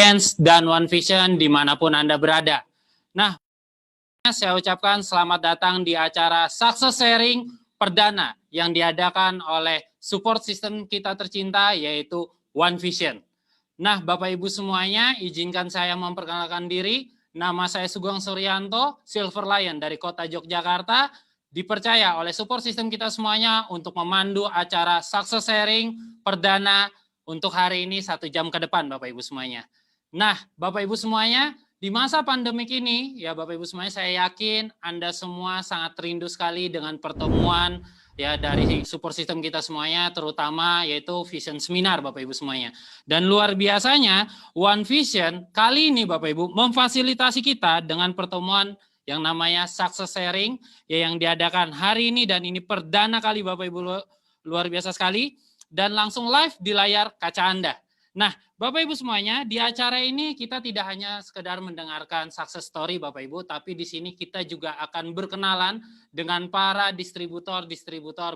Audience dan One Vision dimanapun Anda berada. Nah, saya ucapkan selamat datang di acara Success Sharing perdana yang diadakan oleh support system kita tercinta, yaitu One Vision. Nah, Bapak Ibu semuanya, izinkan saya memperkenalkan diri. Nama saya Sugeng Suryanto, Silver Lion dari Kota Yogyakarta, dipercaya oleh support system kita semuanya untuk memandu acara Success Sharing perdana untuk hari ini 1 jam ke depan, Bapak Ibu semuanya. Nah, Bapak Ibu semuanya, di masa pandemik ini, ya Bapak Ibu semuanya, saya yakin Anda semua sangat rindu sekali dengan pertemuan ya dari support system kita semuanya, terutama yaitu Vision Seminar, Bapak Ibu semuanya. Dan luar biasanya, One Vision kali ini Bapak Ibu memfasilitasi kita dengan pertemuan yang namanya Success Sharing ya, yang diadakan hari ini, dan ini perdana kali Bapak Ibu, luar biasa sekali, dan langsung live di layar kaca Anda. Nah, Bapak Ibu semuanya, di acara ini kita tidak hanya sekedar mendengarkan success story Bapak Ibu, tapi di sini kita juga akan berkenalan dengan para distributor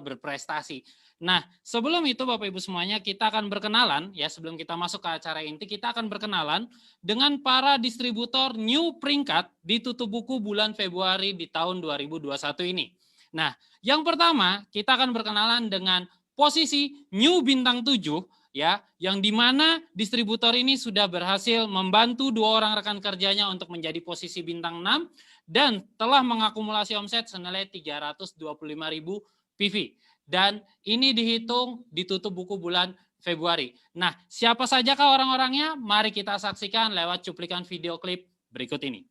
berprestasi. Nah, sebelum itu Bapak Ibu semuanya, kita akan berkenalan, ya sebelum kita masuk ke acara inti, kita akan berkenalan dengan para distributor new peringkat di tutup buku bulan Februari di tahun 2021 ini. Nah, yang pertama kita akan berkenalan dengan posisi new bintang 7, ya, yang dimana distributor ini sudah berhasil membantu 2 orang rekan kerjanya untuk menjadi posisi bintang 6 dan telah mengakumulasi omset senilai 325.000 PV. Dan ini dihitung ditutup buku bulan Februari. Nah, siapa sajakah orang-orangnya? Mari kita saksikan lewat cuplikan video klip berikut ini.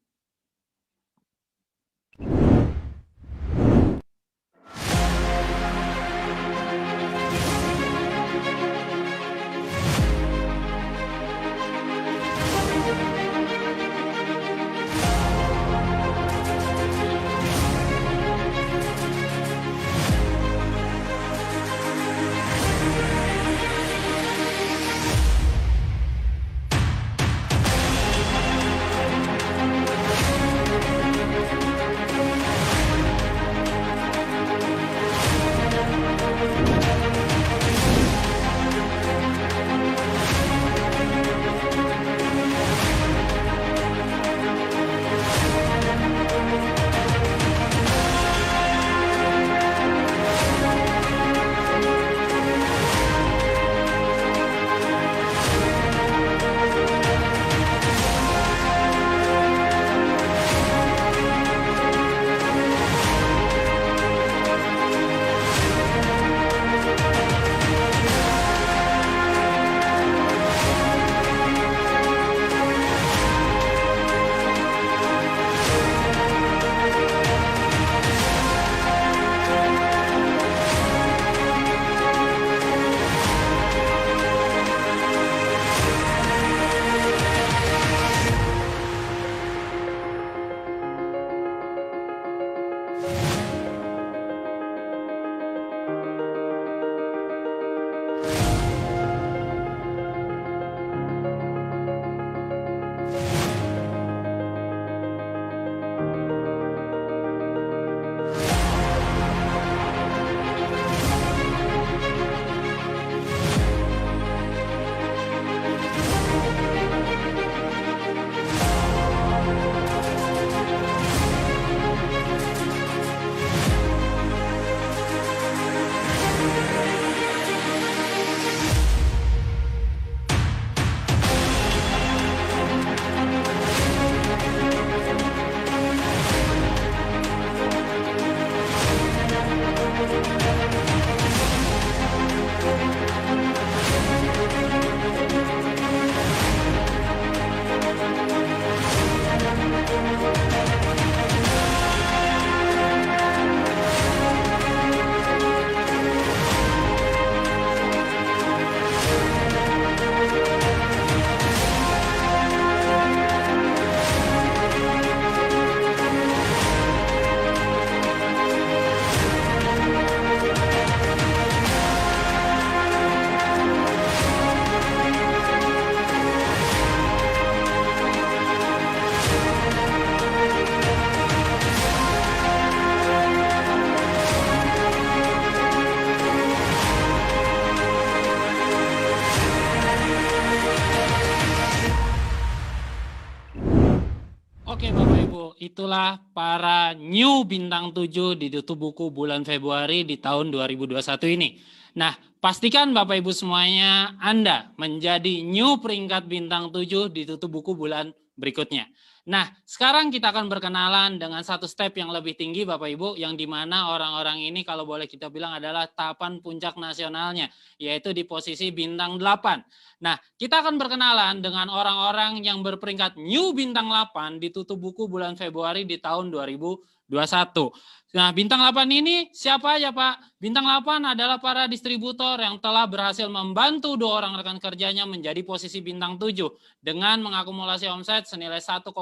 itulah para new bintang 7 di tutup buku bulan Februari di tahun 2021 ini. Nah, pastikan Bapak Ibu semuanya Anda menjadi new peringkat bintang 7 di tutup buku bulan berikutnya. Nah, sekarang kita akan berkenalan dengan satu step yang lebih tinggi Bapak Ibu, yang dimana orang-orang ini kalau boleh kita bilang adalah tahapan puncak nasionalnya, yaitu di posisi bintang 8. Nah, kita akan berkenalan dengan orang-orang yang berperingkat new bintang 8 di tutup buku bulan Februari di tahun 2021. Nah, bintang 8 ini siapa aja Pak? Bintang 8 adalah para distributor yang telah berhasil membantu 2 orang rekan kerjanya menjadi posisi bintang 7 dengan mengakumulasi omset senilai 1,3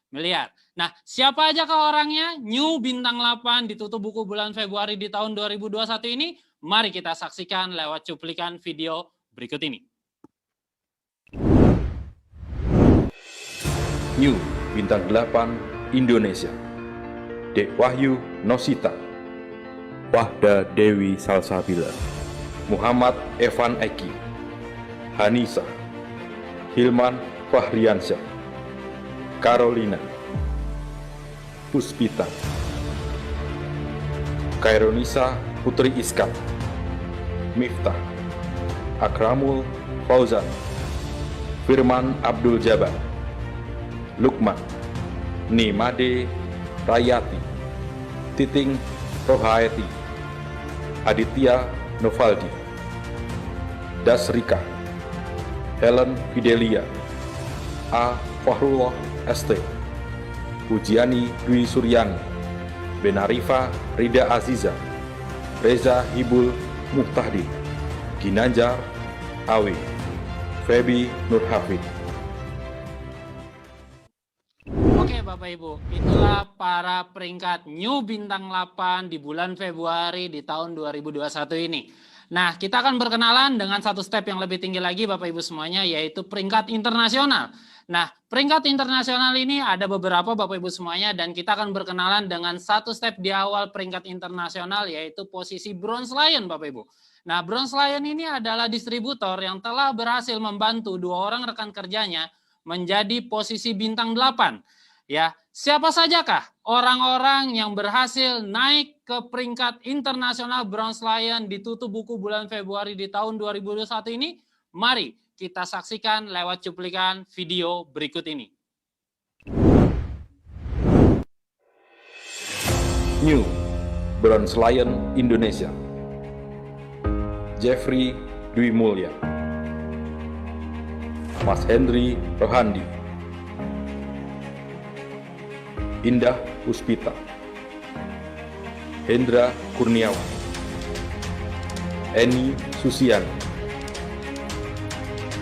miliar. Nah, siapa aja kah orangnya? New bintang 8 ditutup buku bulan Februari di tahun 2021 ini? Mari kita saksikan lewat cuplikan video berikut ini. New bintang 8 Indonesia. Dek Wahyu Nosita, Wahda Dewi Salsabila, Muhammad Evan Eki, Hanisa, Hilman Fahriansyah, Carolina, Puspita, Kaironisa Putri Iskat, Miftah, Akramul Fauzan, Firman Abdul Jabar, Lukman, Nimade Rayati, Titing Rohaeti, Aditya Novaldi, Dasrika, Helen Fidelia, A. Fahrullah ST, Pujiani Dwi Suryani, Benarifa Rida Aziza, Reza Hibul Muhtahdi, Ginanjar Awe, Febi Nurhafid. Oke Bapak Ibu, itulah para peringkat new bintang 8 di bulan Februari di tahun 2021 ini. Nah, kita akan berkenalan dengan satu step yang lebih tinggi lagi Bapak Ibu semuanya, yaitu peringkat internasional. Nah, peringkat internasional ini ada beberapa Bapak Ibu semuanya, dan kita akan berkenalan dengan satu step di awal peringkat internasional, yaitu posisi Bronze Lion Bapak Ibu. Nah, Bronze Lion ini adalah distributor yang telah berhasil membantu 2 orang rekan kerjanya menjadi posisi bintang 8. Ya, siapa sajakah orang-orang yang berhasil naik ke peringkat internasional Bronze Lion di tutup buku bulan Februari di tahun 2021 ini? Mari kita saksikan lewat cuplikan video berikut ini. New Bronze Lion Indonesia. Jeffrey Dwi Mulya, Mas Henry Rohandi, Indah Puspita, Hendra Kurniawan, Eni Susiani,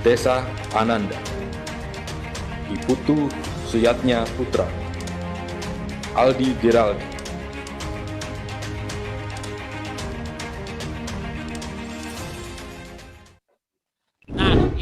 Desa Ananda, Iputu Suyatnya Putra, Aldi Geraldi.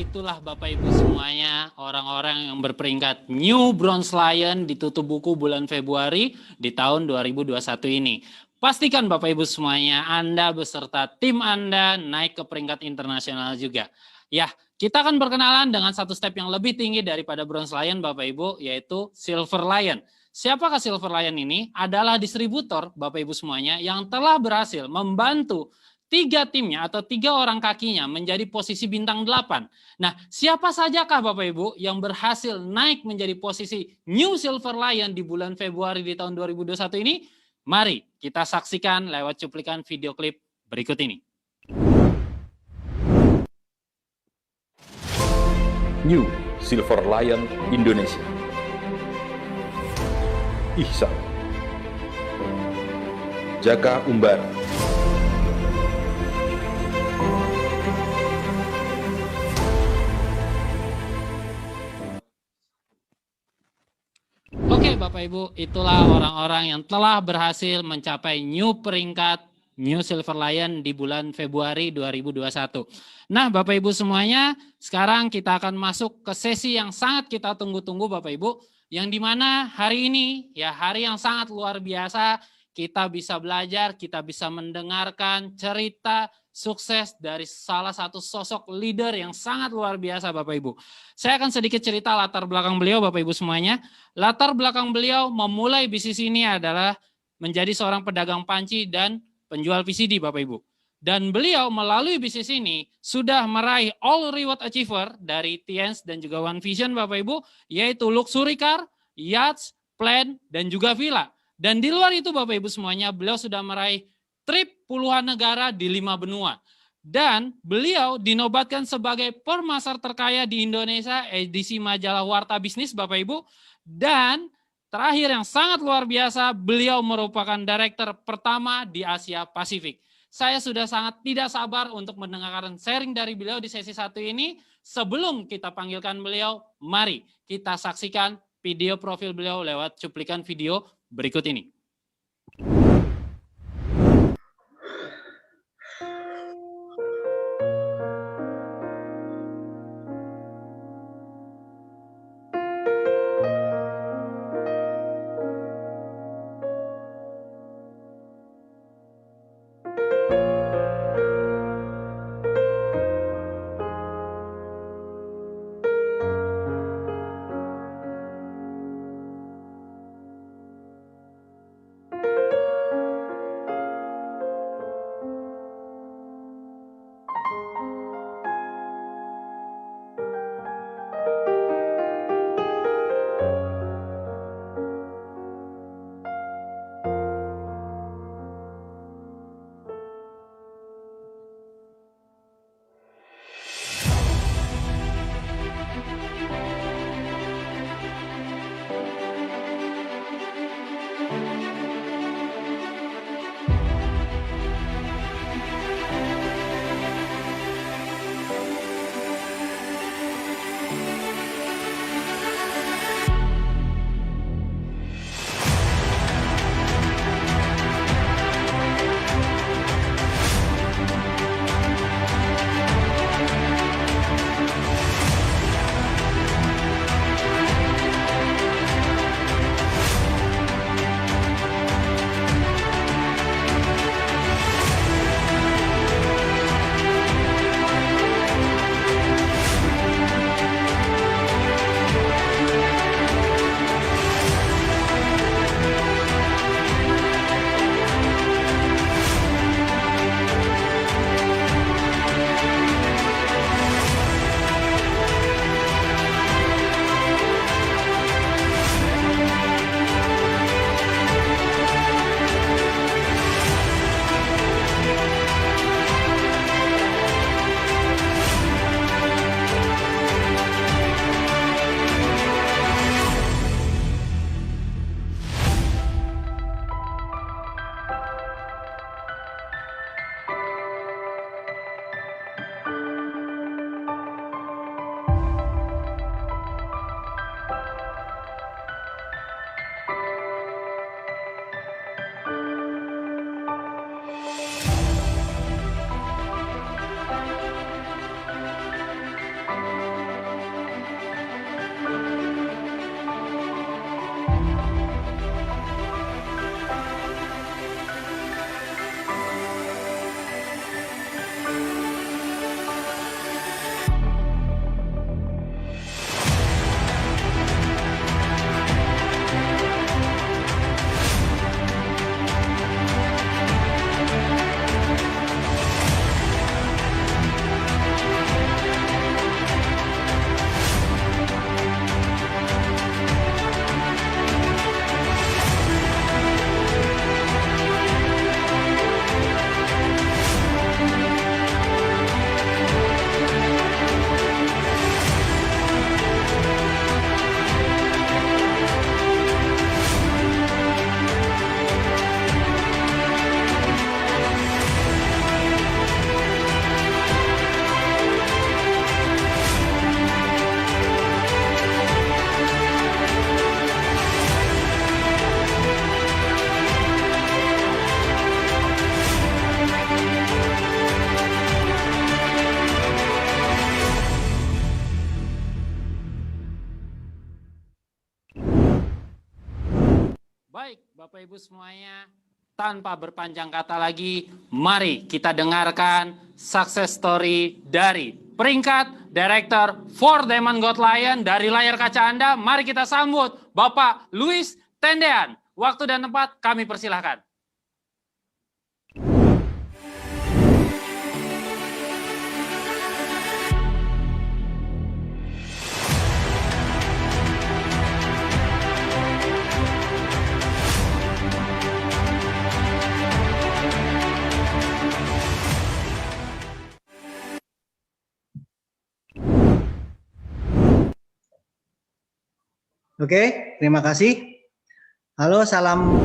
Itulah Bapak Ibu semuanya orang-orang yang berperingkat new Bronze Lion di tutup buku bulan Februari di tahun 2021 ini. Pastikan Bapak Ibu semuanya Anda beserta tim Anda naik ke peringkat internasional juga. Ya, kita akan berkenalan dengan satu step yang lebih tinggi daripada Bronze Lion Bapak Ibu, yaitu Silver Lion. Siapakah Silver Lion ini? Adalah distributor Bapak Ibu semuanya yang telah berhasil membantu 3 timnya atau 3 orang kakinya menjadi posisi bintang 8. Nah, siapa sajakah Bapak Ibu yang berhasil naik menjadi posisi New Silver Lion di bulan Februari di tahun 2021 ini? Mari kita saksikan lewat cuplikan video klip berikut ini. New Silver Lion Indonesia. Ihsan, Jaka Umbar, Oke Bapak Ibu, itulah orang-orang yang telah berhasil mencapai new peringkat New Silver Lion di bulan Februari 2021. Nah Bapak Ibu semuanya, sekarang kita akan masuk ke sesi yang sangat kita tunggu-tunggu Bapak Ibu, yang dimana hari ini ya hari yang sangat luar biasa, kita bisa belajar, kita bisa mendengarkan cerita sukses dari salah satu sosok leader yang sangat luar biasa Bapak Ibu. Saya akan sedikit cerita latar belakang beliau Bapak Ibu semuanya. Latar belakang beliau memulai bisnis ini adalah menjadi seorang pedagang panci dan penjual VCD Bapak Ibu. Dan beliau melalui bisnis ini sudah meraih all reward achiever dari Tiens dan juga One Vision Bapak Ibu, yaitu luxury car, yachts, plan, dan juga villa. Dan di luar itu Bapak Ibu semuanya, beliau sudah meraih trip puluhan negara di 5 benua. Dan beliau dinobatkan sebagai permasar terkaya di Indonesia, edisi majalah Warta Bisnis Bapak Ibu. Dan terakhir yang sangat luar biasa, beliau merupakan direktur pertama di Asia Pasifik. Saya sudah sangat tidak sabar untuk mendengarkan sharing dari beliau di sesi 1 ini. Sebelum kita panggilkan beliau, mari kita saksikan video profil beliau lewat cuplikan video berikut ini. Baik, Bapak Ibu semuanya, tanpa berpanjang kata lagi, mari kita dengarkan success story dari peringkat Director for Diamond God Lion dari layar kaca Anda. Mari kita sambut Bapak Luis Tendean. Waktu dan tempat kami persilahkan. Oke, terima kasih. Halo, salam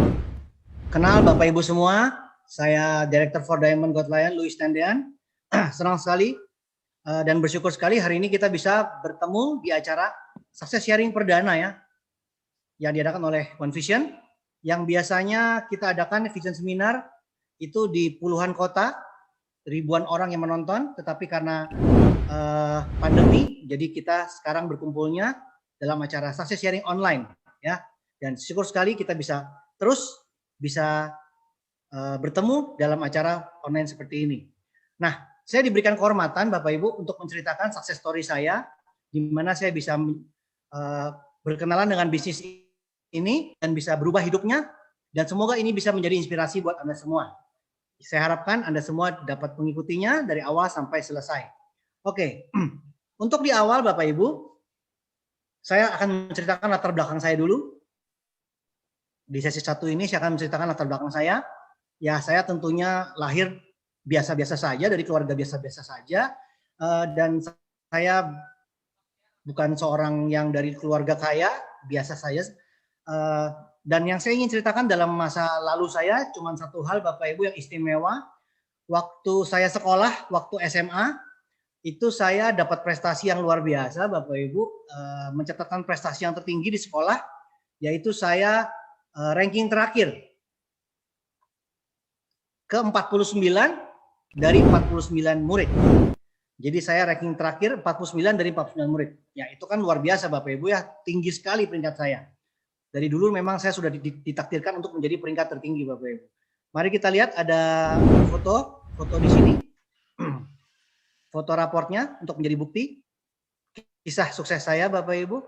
kenal Bapak Ibu semua. Saya Director for Diamond God Lion, Luis Tendean. Senang sekali dan bersyukur sekali hari ini kita bisa bertemu di acara Success Sharing Perdana ya, yang diadakan oleh One Vision, yang biasanya kita adakan Vision Seminar itu di puluhan kota, ribuan orang yang menonton, tetapi karena pandemi, jadi kita sekarang berkumpulnya dalam acara Success Sharing Online ya, dan syukur sekali kita bisa terus bertemu dalam acara online seperti ini. Nah, saya diberikan kehormatan Bapak Ibu untuk menceritakan success story saya, di mana saya bisa berkenalan dengan bisnis ini dan bisa berubah hidupnya, dan semoga ini bisa menjadi inspirasi buat Anda semua. Saya harapkan Anda semua dapat mengikutinya dari awal sampai selesai. Oke, untuk di awal Bapak Ibu, saya akan menceritakan latar belakang saya dulu. Di sesi 1 ini saya akan menceritakan latar belakang saya. Ya, saya tentunya lahir biasa-biasa saja, dari keluarga biasa-biasa saja. Dan saya bukan seorang yang dari keluarga kaya, biasa saja. Dan yang saya ingin ceritakan dalam masa lalu saya, cuma satu hal Bapak Ibu yang istimewa. Waktu saya sekolah, waktu SMA, itu saya dapat prestasi yang luar biasa Bapak Ibu, mencatatkan prestasi yang tertinggi di sekolah, yaitu saya ranking terakhir ke 49 dari 49 murid. Jadi saya ranking terakhir 49 dari 49 murid. Ya, itu kan luar biasa Bapak Ibu ya, tinggi sekali peringkat saya. Dari dulu memang saya sudah ditakdirkan untuk menjadi peringkat tertinggi Bapak Ibu. Mari kita lihat ada foto di sini. Foto raportnya untuk menjadi bukti kisah sukses saya Bapak Ibu.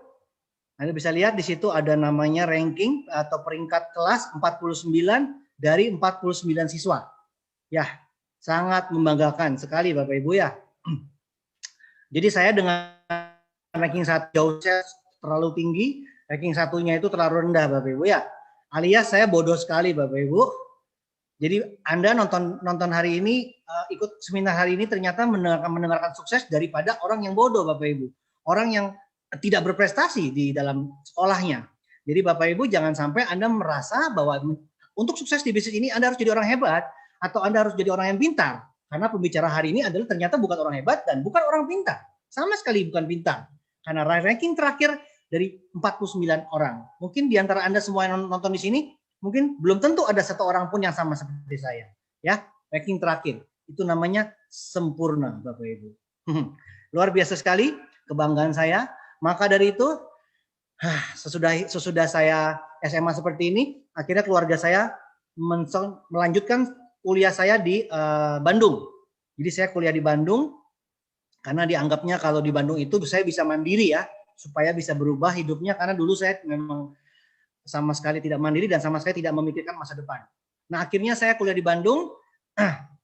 Anda bisa lihat di situ ada namanya ranking atau peringkat kelas 49 dari 49 siswa. Ya, sangat membanggakan sekali Bapak Ibu ya. Jadi saya dengan ranking 1 jauh saya terlalu tinggi, ranking satunya itu terlalu rendah Bapak Ibu ya. Alias saya bodoh sekali Bapak Ibu. Jadi Anda nonton hari ini, ikut seminar hari ini ternyata mendengarkan sukses daripada orang yang bodoh Bapak Ibu. Orang yang tidak berprestasi di dalam sekolahnya. Jadi Bapak Ibu jangan sampai Anda merasa bahwa untuk sukses di bisnis ini Anda harus jadi orang hebat atau Anda harus jadi orang yang pintar. Karena pembicara hari ini adalah ternyata bukan orang hebat dan bukan orang pintar. Sama sekali bukan pintar. Karena ranking terakhir dari 49 orang. Mungkin di antara Anda semua yang nonton di sini, mungkin belum tentu ada satu orang pun yang sama seperti saya. Ya, ranking terakhir. Itu namanya sempurna Bapak Ibu. Luar biasa sekali kebanggaan saya. Maka dari itu, sesudah saya SMA seperti ini, akhirnya keluarga saya melanjutkan kuliah saya di Bandung. Jadi saya kuliah di Bandung karena dianggapnya kalau di Bandung itu saya bisa mandiri ya, supaya bisa berubah hidupnya, karena dulu saya memang sama sekali tidak mandiri dan sama sekali tidak memikirkan masa depan. Nah, akhirnya saya kuliah di Bandung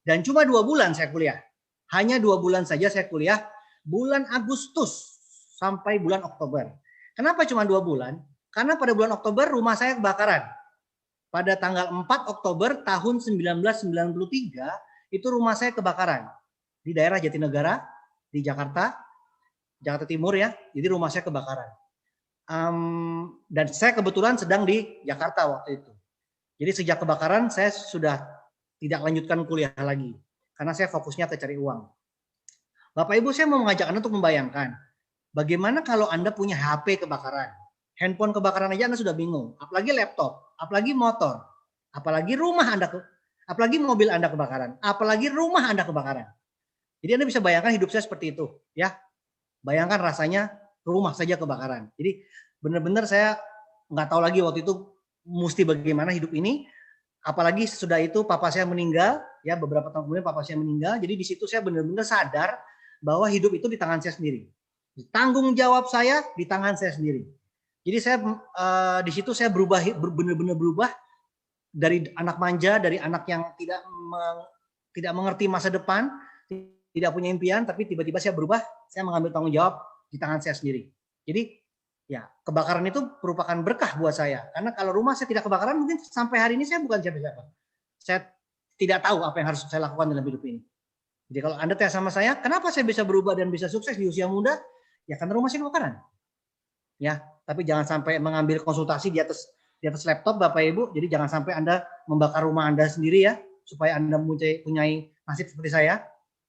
dan cuma 2 bulan saya kuliah. Hanya 2 bulan saja saya kuliah, bulan Agustus sampai bulan Oktober. Kenapa cuma 2 bulan? Karena pada bulan Oktober rumah saya kebakaran. Pada tanggal 4 Oktober tahun 1993 itu rumah saya kebakaran di daerah Jatinegara di Jakarta Timur ya. Jadi rumah saya kebakaran. Dan saya kebetulan sedang di Jakarta waktu itu. Jadi sejak kebakaran saya sudah tidak lanjutkan kuliah lagi karena saya fokusnya ke cari uang. Bapak Ibu, saya mau mengajak Anda untuk membayangkan bagaimana kalau Anda punya HP kebakaran, handphone kebakaran aja Anda sudah bingung, apalagi laptop, apalagi motor, apalagi rumah Anda, apalagi mobil Anda kebakaran, apalagi rumah Anda kebakaran. Jadi Anda bisa bayangkan hidup saya seperti itu, ya. Bayangkan rasanya rumah saja kebakaran. Jadi benar-benar saya nggak tahu lagi waktu itu mesti bagaimana hidup ini. apalagi sesudah itu papa saya meninggal, ya beberapa tahun kemudian papa saya meninggal. Jadi di situ saya benar-benar sadar bahwa hidup itu di tangan saya sendiri. Tanggung jawab saya di tangan saya sendiri. Jadi saya di situ saya berubah, benar-benar berubah dari anak manja, dari anak yang tidak mengerti masa depan, tidak punya impian, tapi tiba-tiba saya berubah, saya mengambil tanggung jawab di tangan saya sendiri. Jadi ya kebakaran itu merupakan berkah buat saya, karena kalau rumah saya tidak kebakaran, mungkin sampai hari ini saya bukan siapa-siapa. Saya tidak tahu apa yang harus saya lakukan dalam hidup ini. Jadi kalau Anda tanya sama saya, kenapa saya bisa berubah dan bisa sukses di usia muda? Ya karena rumah saya kebakaran. Ya, tapi jangan sampai mengambil konsultasi di atas laptop Bapak Ibu. Jadi jangan sampai Anda membakar rumah Anda sendiri ya, supaya Anda punya nasib seperti saya.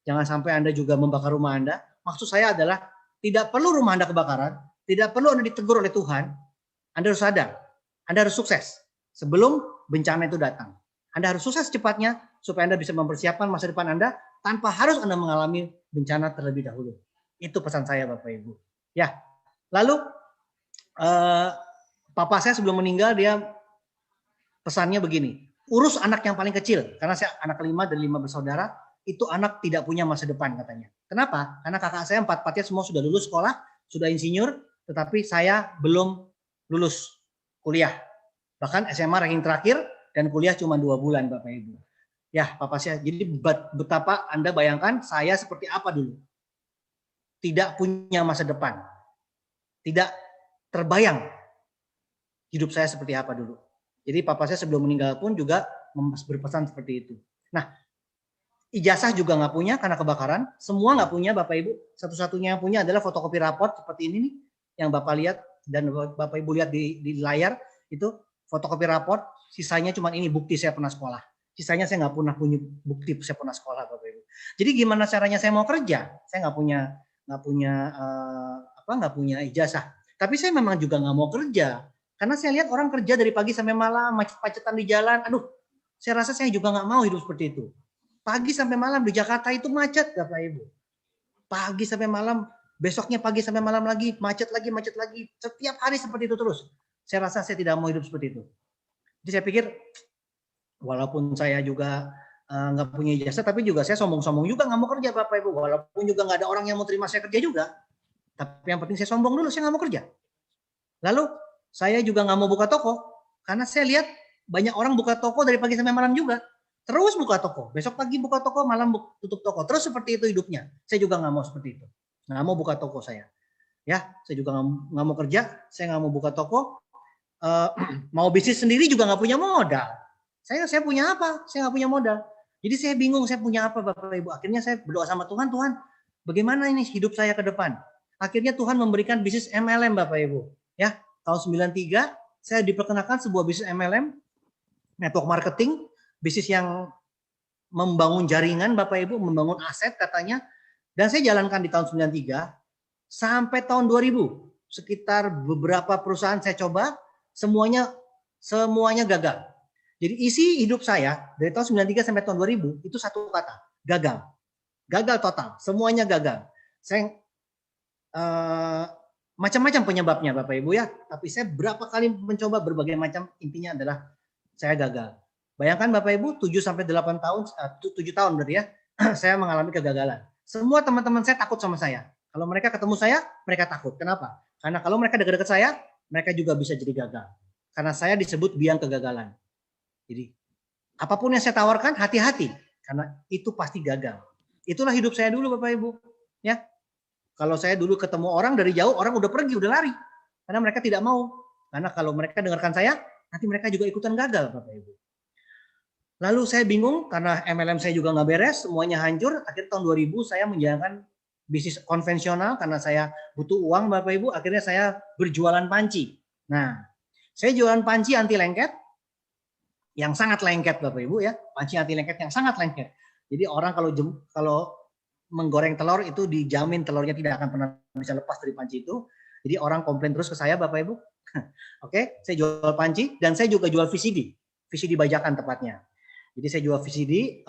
Jangan sampai Anda juga membakar rumah Anda. Maksud saya adalah tidak perlu rumah Anda kebakaran, tidak perlu Anda ditegur oleh Tuhan. Anda harus sadar, Anda harus sukses sebelum bencana itu datang. Anda harus sukses secepatnya supaya Anda bisa mempersiapkan masa depan Anda tanpa harus Anda mengalami bencana terlebih dahulu. Itu pesan saya Bapak Ibu. Ya, lalu papa saya sebelum meninggal dia pesannya begini, urus anak yang paling kecil, karena saya anak kelima dari 5 bersaudara, itu anak tidak punya masa depan katanya. Kenapa? Karena kakak saya 4-4-nya semua sudah lulus sekolah, sudah insinyur, tetapi saya belum lulus kuliah. Bahkan SMA ranking terakhir dan kuliah cuma 2 bulan Bapak Ibu. Ya, papa saya. Jadi betapa Anda bayangkan saya seperti apa dulu. Tidak punya masa depan. Tidak terbayang hidup saya seperti apa dulu. Jadi papa saya sebelum meninggal pun juga berpesan seperti itu. Nah, ijazah juga nggak punya karena kebakaran. Semua nggak punya Bapak Ibu. Satu-satunya yang punya adalah fotokopi raport seperti ini nih, yang Bapak lihat dan Bapak Ibu lihat di layar itu fotokopi raport. Sisanya cuma ini bukti saya pernah sekolah. Sisanya saya nggak pernah punya bukti saya pernah sekolah Bapak Ibu. Jadi gimana caranya saya mau kerja? Saya nggak punya ijazah. Tapi saya memang juga nggak mau kerja. Karena saya lihat orang kerja dari pagi sampai malam, macet-macetan di jalan. Aduh, saya rasa saya juga nggak mau hidup seperti itu. Pagi sampai malam di Jakarta itu macet, Bapak Ibu. Pagi sampai malam, besoknya pagi sampai malam lagi, macet lagi. Setiap hari seperti itu terus. Saya rasa saya tidak mau hidup seperti itu. Jadi saya pikir, walaupun saya juga nggak punya ijazah, tapi juga saya sombong-sombong juga nggak mau kerja, Bapak Ibu. Walaupun juga nggak ada orang yang mau terima saya kerja juga. Tapi yang penting saya sombong dulu, saya nggak mau kerja. Lalu saya juga nggak mau buka toko, karena saya lihat banyak orang buka toko dari pagi sampai malam juga. Terus buka toko, besok pagi buka toko, malam tutup toko. Terus seperti itu hidupnya. Saya juga nggak mau seperti itu. Nggak mau buka toko saya. Ya, saya juga nggak mau kerja, saya nggak mau buka toko. Mau bisnis sendiri juga nggak punya modal. Saya punya apa? Saya nggak punya modal. Jadi saya bingung, saya punya apa Bapak Ibu. Akhirnya saya berdoa sama Tuhan, Tuhan, bagaimana ini hidup saya ke depan? Akhirnya Tuhan memberikan bisnis MLM Bapak Ibu. Ya, tahun 93 saya diperkenalkan sebuah bisnis MLM, network marketing, bisnis yang membangun jaringan Bapak Ibu, membangun aset katanya. Dan saya jalankan di tahun 93 sampai tahun 2000. Sekitar beberapa perusahaan saya coba, semuanya gagal. Jadi isi hidup saya dari tahun 93 sampai tahun 2000 itu satu kata, gagal. Gagal total, semuanya gagal. Saya macam-macam penyebabnya Bapak Ibu ya, tapi saya berapa kali mencoba berbagai macam, intinya adalah saya gagal. Bayangkan Bapak Ibu 7 sampai 8 tahun, 7 tahun berarti ya, saya mengalami kegagalan. Semua teman-teman saya takut sama saya. Kalau mereka ketemu saya, mereka takut. Kenapa? Karena kalau mereka dekat-dekat saya, mereka juga bisa jadi gagal. Karena saya disebut biang kegagalan. Jadi apapun yang saya tawarkan, hati-hati, karena itu pasti gagal. Itulah hidup saya dulu Bapak Ibu. Ya, kalau saya dulu ketemu orang dari jauh, orang udah pergi, udah lari. Karena mereka tidak mau. Karena kalau mereka dengarkan saya, nanti mereka juga ikutan gagal Bapak Ibu. Lalu saya bingung karena MLM saya juga nggak beres, semuanya hancur. Akhir tahun 2000 saya menjalankan bisnis konvensional karena saya butuh uang Bapak Ibu. Akhirnya saya berjualan panci. Nah, saya jualan panci anti lengket yang sangat lengket Bapak Ibu ya. Panci anti lengket yang sangat lengket. Jadi orang kalau menggoreng telur itu dijamin telurnya tidak akan pernah bisa lepas dari panci itu. Jadi orang komplain terus ke saya Bapak Ibu. Oke, saya jual panci dan saya juga jual VCD bajakan tepatnya. Jadi saya jual VCD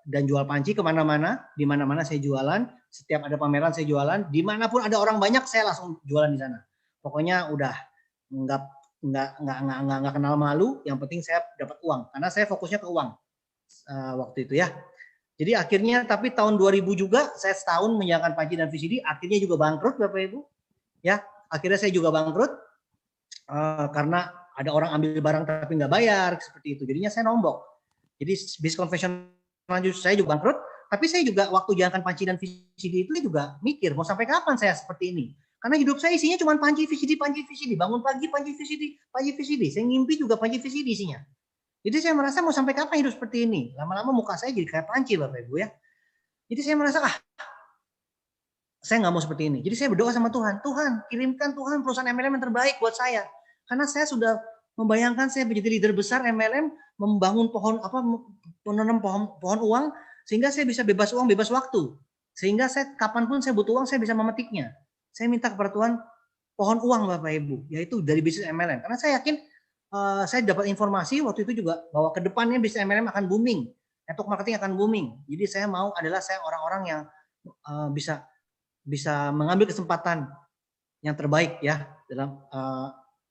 dan jual panci kemana-mana, di mana-mana saya jualan. Setiap ada pameran saya jualan, dimanapun ada orang banyak saya langsung jualan di sana. Pokoknya udah nggak nggak kenal malu. Yang penting saya dapat uang, karena saya fokusnya ke uang waktu itu ya. Jadi akhirnya, tapi tahun 2000 juga saya setahun menjalankan panci dan VCD, akhirnya juga bangkrut Bapak Ibu. Ya, akhirnya saya juga bangkrut karena ada orang ambil barang tapi nggak bayar seperti itu. Jadinya saya nombok. Jadi bis konvensional saya juga bangkrut, tapi saya juga waktu jalankan panci dan VCD itu juga mikir mau sampai kapan saya seperti ini. Karena hidup saya isinya cuma panci VCD, bangun pagi panci VCD. Saya ngimpi juga panci VCD isinya. Jadi saya merasa mau sampai kapan hidup seperti ini. Lama-lama muka saya jadi kayak panci Bapak Ibu ya. Jadi saya merasa saya nggak mau seperti ini. Jadi saya berdoa sama Tuhan, Tuhan kirimkan Tuhan perusahaan MLM yang terbaik buat saya. Karena saya sudah membayangkan saya menjadi leader besar MLM, membangun menanam pohon uang, sehingga saya bisa bebas uang, bebas waktu. Sehingga saya kapanpun saya butuh uang, saya bisa memetiknya. Saya minta kepada Tuhan pohon uang Bapak Ibu, yaitu dari bisnis MLM. Karena saya yakin saya dapat informasi waktu itu juga bahwa ke depannya bisnis MLM akan booming, network marketing akan booming. Jadi saya mau saya orang-orang yang bisa mengambil kesempatan yang terbaik ya dalam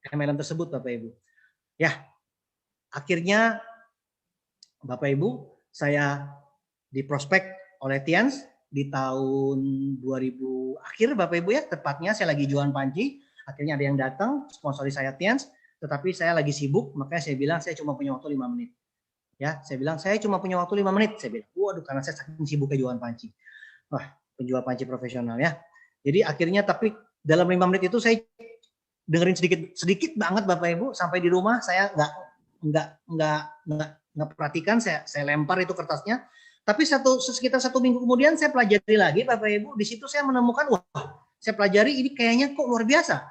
MLM tersebut Bapak Ibu. Ya, akhirnya Bapak Ibu saya diprospek oleh Tians di tahun 2000 akhir Bapak Ibu ya, tepatnya saya lagi jualan panci, akhirnya ada yang datang sponsori saya Tians. Tetapi saya lagi sibuk, makanya saya bilang saya cuma punya waktu 5 menit. Ya, saya bilang saya cuma punya waktu 5 menit. Saya bilang, waduh, karena saya saking sibuknya jualan panci. Wah, penjual panci profesional ya. Jadi akhirnya, tapi dalam 5 menit itu saya dengerin sedikit banget Bapak Ibu. Sampai di rumah saya nggak perhatikan, saya lempar itu kertasnya. Tapi sekitar 1 minggu kemudian saya pelajari lagi Bapak Ibu. Di situ saya menemukan, wah, saya pelajari ini kayaknya kok luar biasa.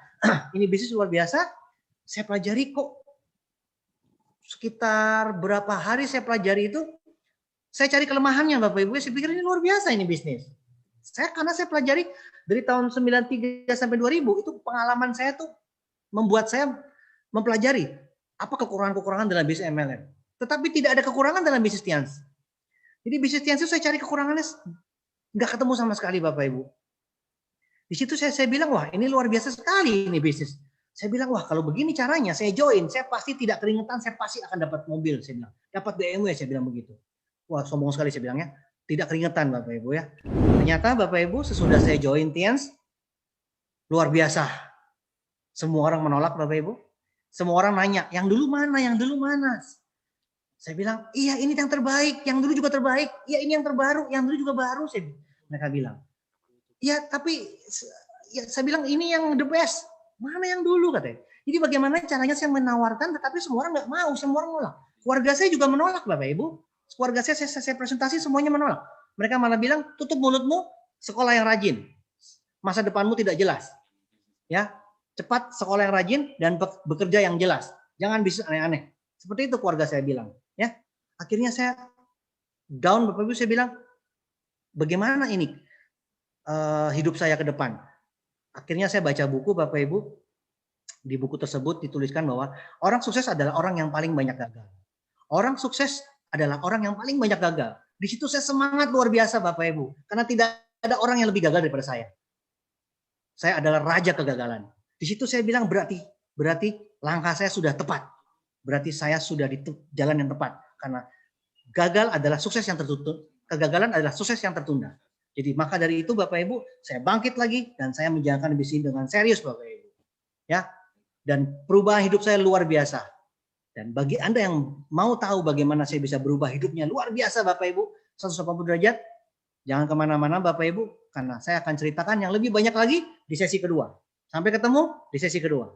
Ini bisnis luar biasa. Saya pelajari kok sekitar berapa hari saya pelajari itu, saya cari kelemahannya Bapak Ibu, saya pikir ini luar biasa ini bisnis. Karena saya pelajari dari tahun 93 sampai 2000, itu pengalaman saya tuh membuat saya mempelajari apa kekurangan-kekurangan dalam bisnis MLM. Tetapi tidak ada kekurangan dalam bisnis Tians. Jadi bisnis Tians itu saya cari kekurangannya nggak ketemu sama sekali Bapak Ibu. Di situ saya bilang, wah ini luar biasa sekali ini bisnis. Saya bilang, wah kalau begini caranya saya join, saya pasti tidak keringetan, saya pasti akan dapat mobil, saya bilang. Dapat BMW, saya bilang begitu. Wah sombong sekali saya bilangnya, tidak keringetan Bapak Ibu ya. Ternyata Bapak Ibu sesudah saya join Tians, luar biasa. Semua orang menolak Bapak Ibu. Semua orang nanya, yang dulu mana? Saya bilang, iya ini yang terbaik, yang dulu juga terbaik. Iya ini yang terbaru, yang dulu juga baru. Mereka bilang, iya tapi saya bilang ini yang the best. Mana yang dulu katanya. Jadi bagaimana caranya saya menawarkan, tetapi semua orang nggak mau, semua orang menolak. Keluarga saya juga menolak Bapak Ibu. Keluarga saya presentasi semuanya menolak. Mereka malah bilang, tutup mulutmu, sekolah yang rajin. Masa depanmu tidak jelas. Ya, cepat sekolah yang rajin dan bekerja yang jelas. Jangan bisnis aneh-aneh. Seperti itu keluarga saya bilang. Ya, akhirnya saya down Bapak Ibu, saya bilang, bagaimana ini hidup saya ke depan? Akhirnya saya baca buku Bapak Ibu. Di buku tersebut dituliskan bahwa orang sukses adalah orang yang paling banyak gagal. Orang sukses adalah orang yang paling banyak gagal. Di situ saya semangat luar biasa Bapak Ibu. Karena tidak ada orang yang lebih gagal daripada saya. Saya adalah raja kegagalan. Di situ saya bilang berarti langkah saya sudah tepat. Berarti saya sudah di jalan yang tepat. Karena gagal adalah sukses yang tertutup. Kegagalan adalah sukses yang tertunda. Jadi maka dari itu Bapak Ibu, saya bangkit lagi dan saya menjalankan bisnis dengan serius Bapak Ibu. Ya. Dan perubahan hidup saya luar biasa. Dan bagi Anda yang mau tahu bagaimana saya bisa berubah hidupnya luar biasa Bapak Ibu, 180 derajat, jangan kemana-mana Bapak Ibu, karena saya akan ceritakan yang lebih banyak lagi di sesi kedua. Sampai ketemu di sesi kedua.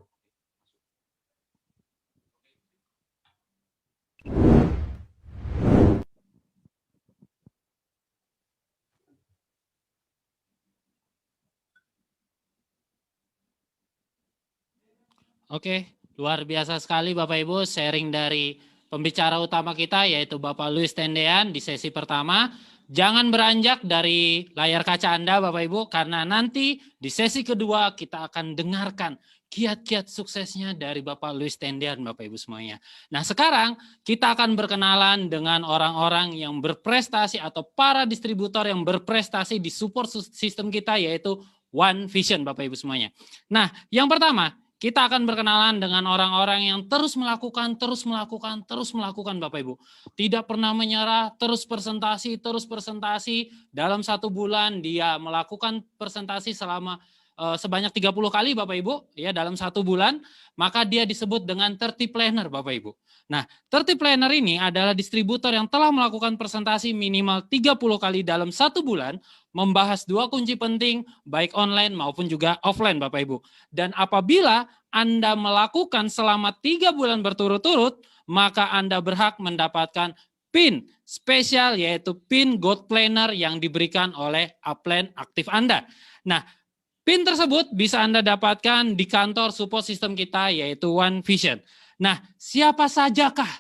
Oke, luar biasa sekali Bapak Ibu sharing dari pembicara utama kita yaitu Bapak Luis Tendean di sesi pertama. Jangan beranjak dari layar kaca Anda Bapak Ibu karena nanti di sesi kedua kita akan dengarkan kiat-kiat suksesnya dari Bapak Luis Tendean Bapak Ibu semuanya. Nah sekarang kita akan berkenalan dengan orang-orang yang berprestasi atau para distributor yang berprestasi di support sistem kita yaitu One Vision Bapak Ibu semuanya. Nah yang pertama kita akan berkenalan dengan orang-orang yang terus melakukan Bapak Ibu. Tidak pernah menyerah, terus presentasi. Dalam 1 bulan dia melakukan presentasi selama sebanyak 30 kali Bapak Ibu, ya, dalam 1 bulan, maka dia disebut dengan 30 planner Bapak Ibu. Nah, 30 planner ini adalah distributor yang telah melakukan presentasi minimal 30 kali dalam 1 bulan, membahas 2 kunci penting, baik online maupun juga offline Bapak Ibu. Dan apabila Anda melakukan selama 3 bulan berturut-turut, maka Anda berhak mendapatkan PIN spesial, yaitu PIN Gold Planner yang diberikan oleh upline aktif Anda. Nah, PIN tersebut bisa Anda dapatkan di kantor support system kita, yaitu One Vision. Nah, siapa sajakah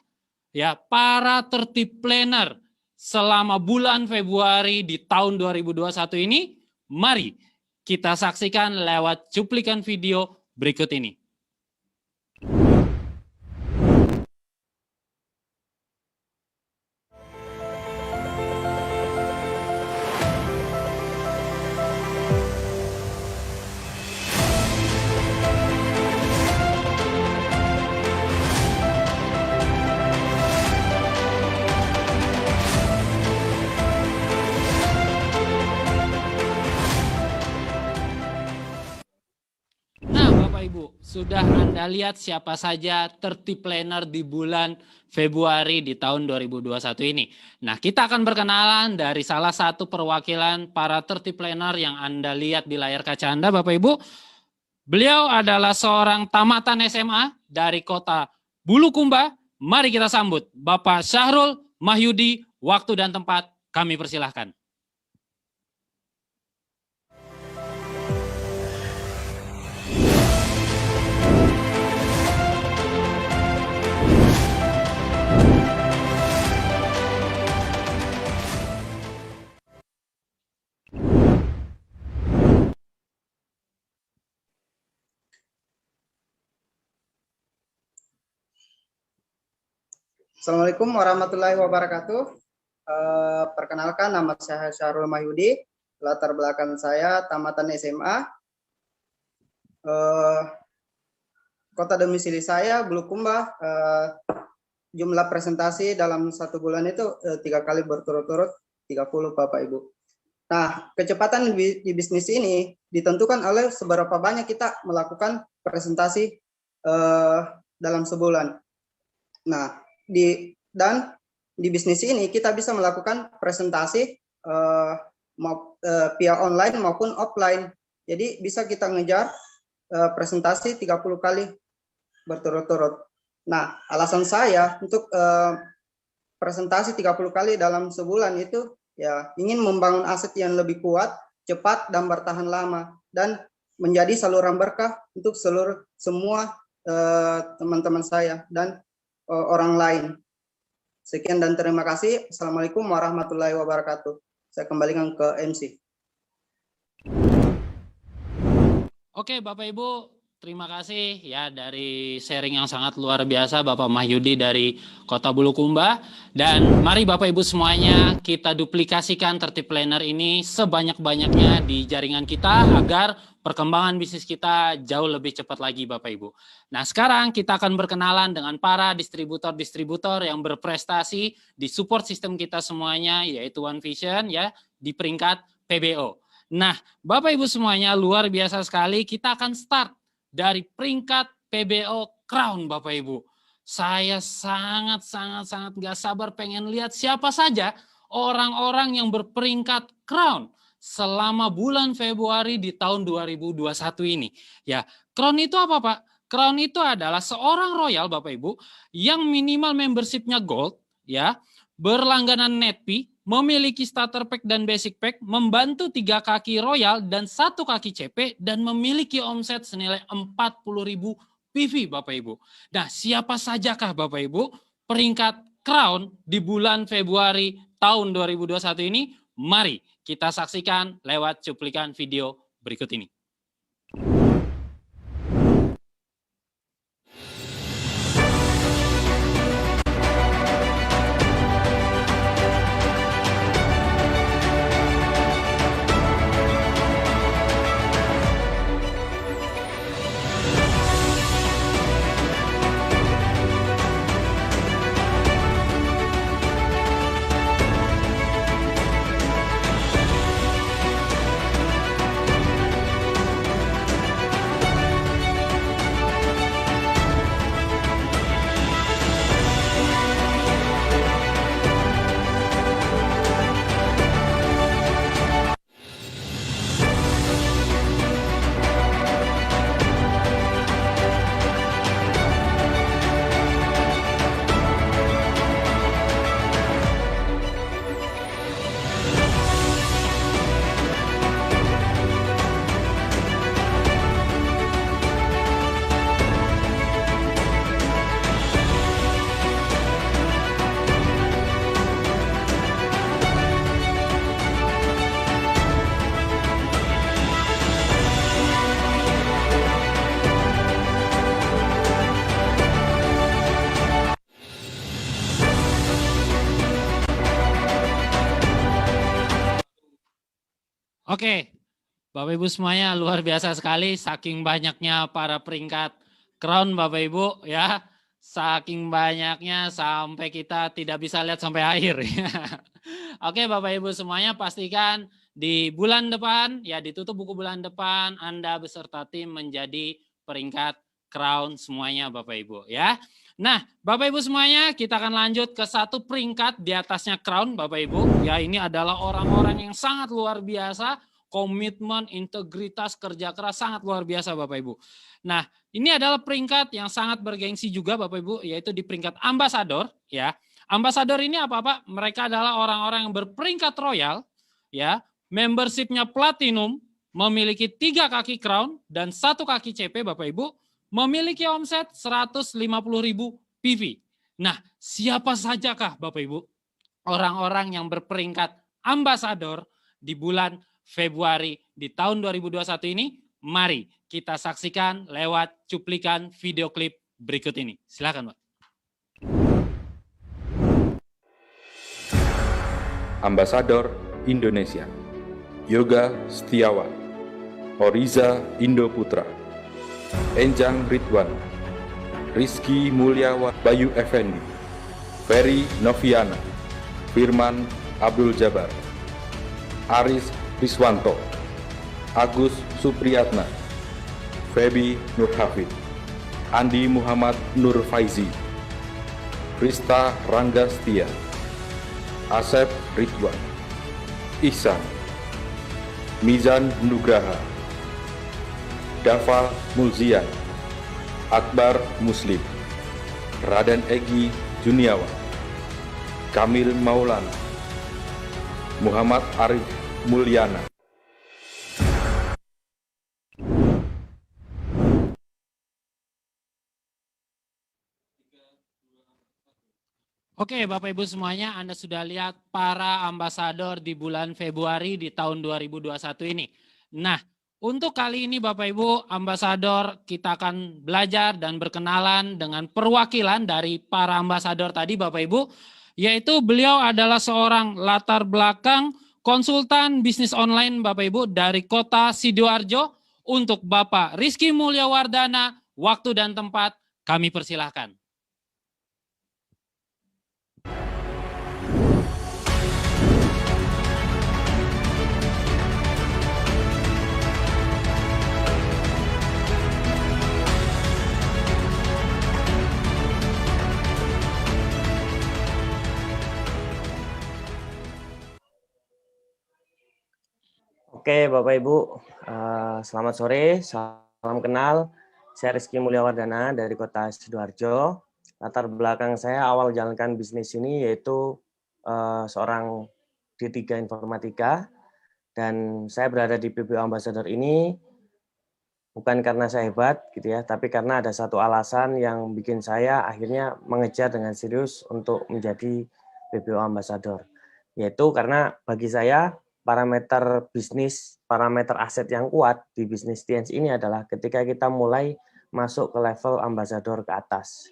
ya para 30 planner selama bulan Februari di tahun 2021 ini? Mari kita saksikan lewat cuplikan video berikut ini. Ibu, sudah Anda lihat siapa saja 30 planner di bulan Februari di tahun 2021 ini. Nah, kita akan berkenalan dari salah satu perwakilan para 30 planner yang Anda lihat di layar kaca Anda, Bapak Ibu. Beliau adalah seorang tamatan SMA dari kota Bulukumba. Mari kita sambut Bapak Syahrul Mahyudi. Waktu dan tempat kami persilahkan. Assalamualaikum warahmatullahi wabarakatuh. Perkenalkan, nama saya Syahrul Mahyudi. Latar belakang saya tamatan SMA. Kota domisili saya Bulukumba. Jumlah presentasi dalam 1 bulan itu 3 kali berturut-turut, 30 Bapak Ibu. Nah, kecepatan di bisnis ini ditentukan oleh seberapa banyak kita melakukan presentasi dalam sebulan. Nah, di bisnis ini kita bisa melakukan presentasi via online maupun offline. Jadi bisa kita ngejar presentasi 30 kali berturut-turut. Nah, alasan saya untuk presentasi 30 kali dalam sebulan itu ya ingin membangun aset yang lebih kuat, cepat dan bertahan lama, dan menjadi saluran berkah untuk semua teman-teman saya dan orang lain. Sekian dan terima kasih. Assalamualaikum warahmatullahi wabarakatuh. Saya kembalikan ke MC. Oke Bapak Ibu, terima kasih ya dari sharing yang sangat luar biasa Bapak Mahyudi dari Kota Bulukumba. Dan mari Bapak Ibu semuanya kita duplikasikan 30 planner ini sebanyak-banyaknya di jaringan kita agar perkembangan bisnis kita jauh lebih cepat lagi Bapak Ibu. Nah, sekarang kita akan berkenalan dengan para distributor-distributor yang berprestasi di support sistem kita semuanya, yaitu One Vision ya, di peringkat PBO. Nah, Bapak Ibu semuanya luar biasa sekali, kita akan start dari peringkat PBO Crown Bapak Ibu. Saya sangat gak sabar pengen lihat siapa saja orang-orang yang berperingkat Crown selama bulan Februari di tahun 2021 ini. Ya, Crown itu apa Pak? Crown itu adalah seorang royal Bapak Ibu yang minimal membershipnya gold, ya, berlangganan netpi, memiliki starter pack dan basic pack, membantu 3 kaki royal dan 1 kaki CP, dan memiliki omset senilai 40.000 PV Bapak Ibu. Nah, siapa sajakah Bapak Ibu peringkat Crown di bulan Februari tahun 2021 ini? Mari kita saksikan lewat cuplikan video berikut ini. Oke, Bapak Ibu semuanya luar biasa sekali, saking banyaknya para peringkat crown Bapak Ibu ya, saking banyaknya sampai kita tidak bisa lihat sampai akhir. Oke Bapak Ibu semuanya, pastikan di bulan depan, ya ditutup buku bulan depan, Anda beserta tim menjadi peringkat crown semuanya Bapak Ibu ya. Nah Bapak Ibu semuanya, kita akan lanjut ke satu peringkat di atasnya crown Bapak Ibu. Ya, ini adalah orang-orang yang sangat luar biasa, komitmen, integritas, kerja keras sangat luar biasa Bapak Ibu. Nah, ini adalah peringkat yang sangat bergengsi juga Bapak Ibu, yaitu di peringkat ambasador ya. Ambasador ini apa-apa? Mereka adalah orang-orang yang berperingkat royal ya, membershipnya platinum, memiliki 3 kaki crown dan 1 kaki CP Bapak Ibu, memiliki omset 150.000 PV. Nah, siapa sajakah Bapak Ibu orang-orang yang berperingkat ambasador di bulan Februari di tahun 2021 ini? Mari kita saksikan lewat cuplikan video klip berikut ini. Silakan, Pak. Ambasador Indonesia, Yoga Setiawan, Oriza Indoputra, Enjang Ridwan, Rizky Mulyawan, Bayu Effendi, Ferry Noviana, Firman Abdul Jabar, Aris Riswanto, Agus Supriyatna, Febi Nurhafid, Andi Muhammad Nur Faizi, Krista Ranggastia, Asep Ridwan, Ihsan, Mizan Nugraha, Dafal Mulzian, Akbar Muslim, Raden Egi Juniawan, Kamil Maulana, Muhammad Arif Mulyana. Oke Bapak Ibu semuanya, Anda sudah lihat para ambasador di bulan Februari di tahun 2021 ini. Nah, untuk kali ini Bapak Ibu ambasador, kita akan belajar dan berkenalan dengan perwakilan dari para ambasador tadi Bapak Ibu, yaitu beliau adalah seorang latar belakang konsultan bisnis online Bapak Ibu dari kota Sidoarjo. Untuk Bapak Rizky Mulyawardana, waktu dan tempat kami persilahkan. Oke Bapak Ibu, selamat sore, salam kenal. Saya Rizky Mulyawardana dari kota Sidoarjo. Latar belakang saya awal jalankan bisnis ini yaitu seorang D3 Informatika. Dan saya berada di PBO Ambassador ini bukan karena saya hebat gitu ya, tapi karena ada satu alasan yang bikin saya akhirnya mengejar dengan serius untuk menjadi PBO Ambassador. Yaitu karena bagi saya parameter bisnis, parameter aset yang kuat di bisnis TNS ini adalah ketika kita mulai masuk ke level ambasador ke atas.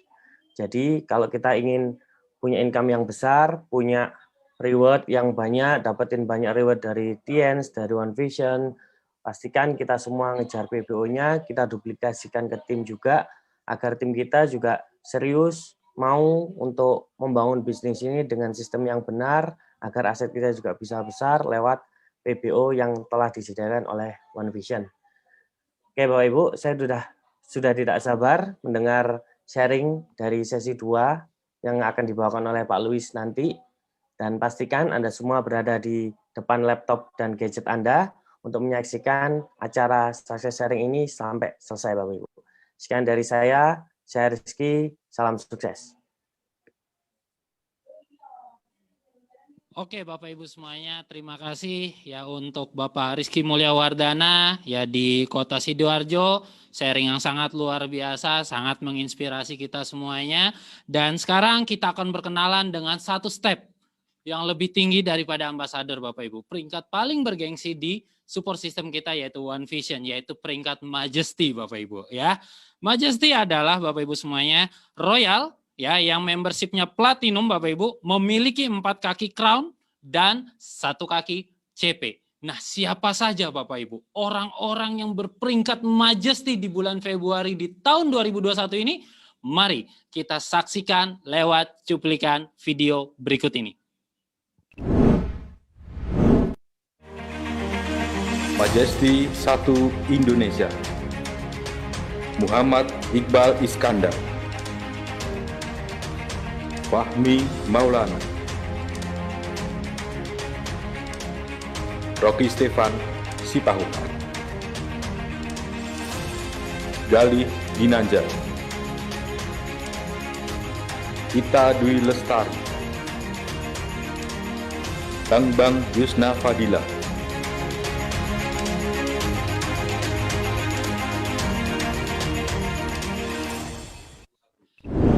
Jadi kalau kita ingin punya income yang besar, punya reward yang banyak, dapetin banyak reward dari TNS, dari One Vision, pastikan kita semua ngejar PBO-nya, kita duplikasikan ke tim juga, agar tim kita juga serius mau untuk membangun bisnis ini dengan sistem yang benar, agar aset kita juga bisa besar lewat PBO yang telah disediakan oleh One Vision. Oke Bapak Ibu, saya sudah tidak sabar mendengar sharing dari sesi 2 yang akan dibawakan oleh Pak Luis nanti. Dan pastikan Anda semua berada di depan laptop dan gadget Anda untuk menyaksikan acara success sharing ini sampai selesai Bapak Ibu. Sekian dari saya Rizky, salam sukses. Oke Bapak Ibu semuanya, terima kasih ya untuk Bapak Rizky Mulyawardana ya di kota Sidoarjo, sharing yang sangat luar biasa, sangat menginspirasi kita semuanya. Dan sekarang kita akan berkenalan dengan satu step yang lebih tinggi daripada ambasador Bapak Ibu. Peringkat paling bergengsi di support system kita yaitu One Vision, yaitu peringkat Majesty Bapak Ibu ya. Majesty adalah Bapak Ibu semuanya royal ya, yang membershipnya platinum Bapak Ibu, memiliki 4 kaki crown dan 1 kaki CP. Nah, siapa saja Bapak Ibu orang-orang yang berperingkat majesty di bulan Februari di tahun 2021 ini? Mari kita saksikan lewat cuplikan video berikut ini. Majesty 1 Indonesia, Muhammad Iqbal Iskandar, Fahmi Maulana, Rocky Stefan Sipahutan, Galih Ginanjar, Ita Dwi Lestari, Bambang Yusna Fadila,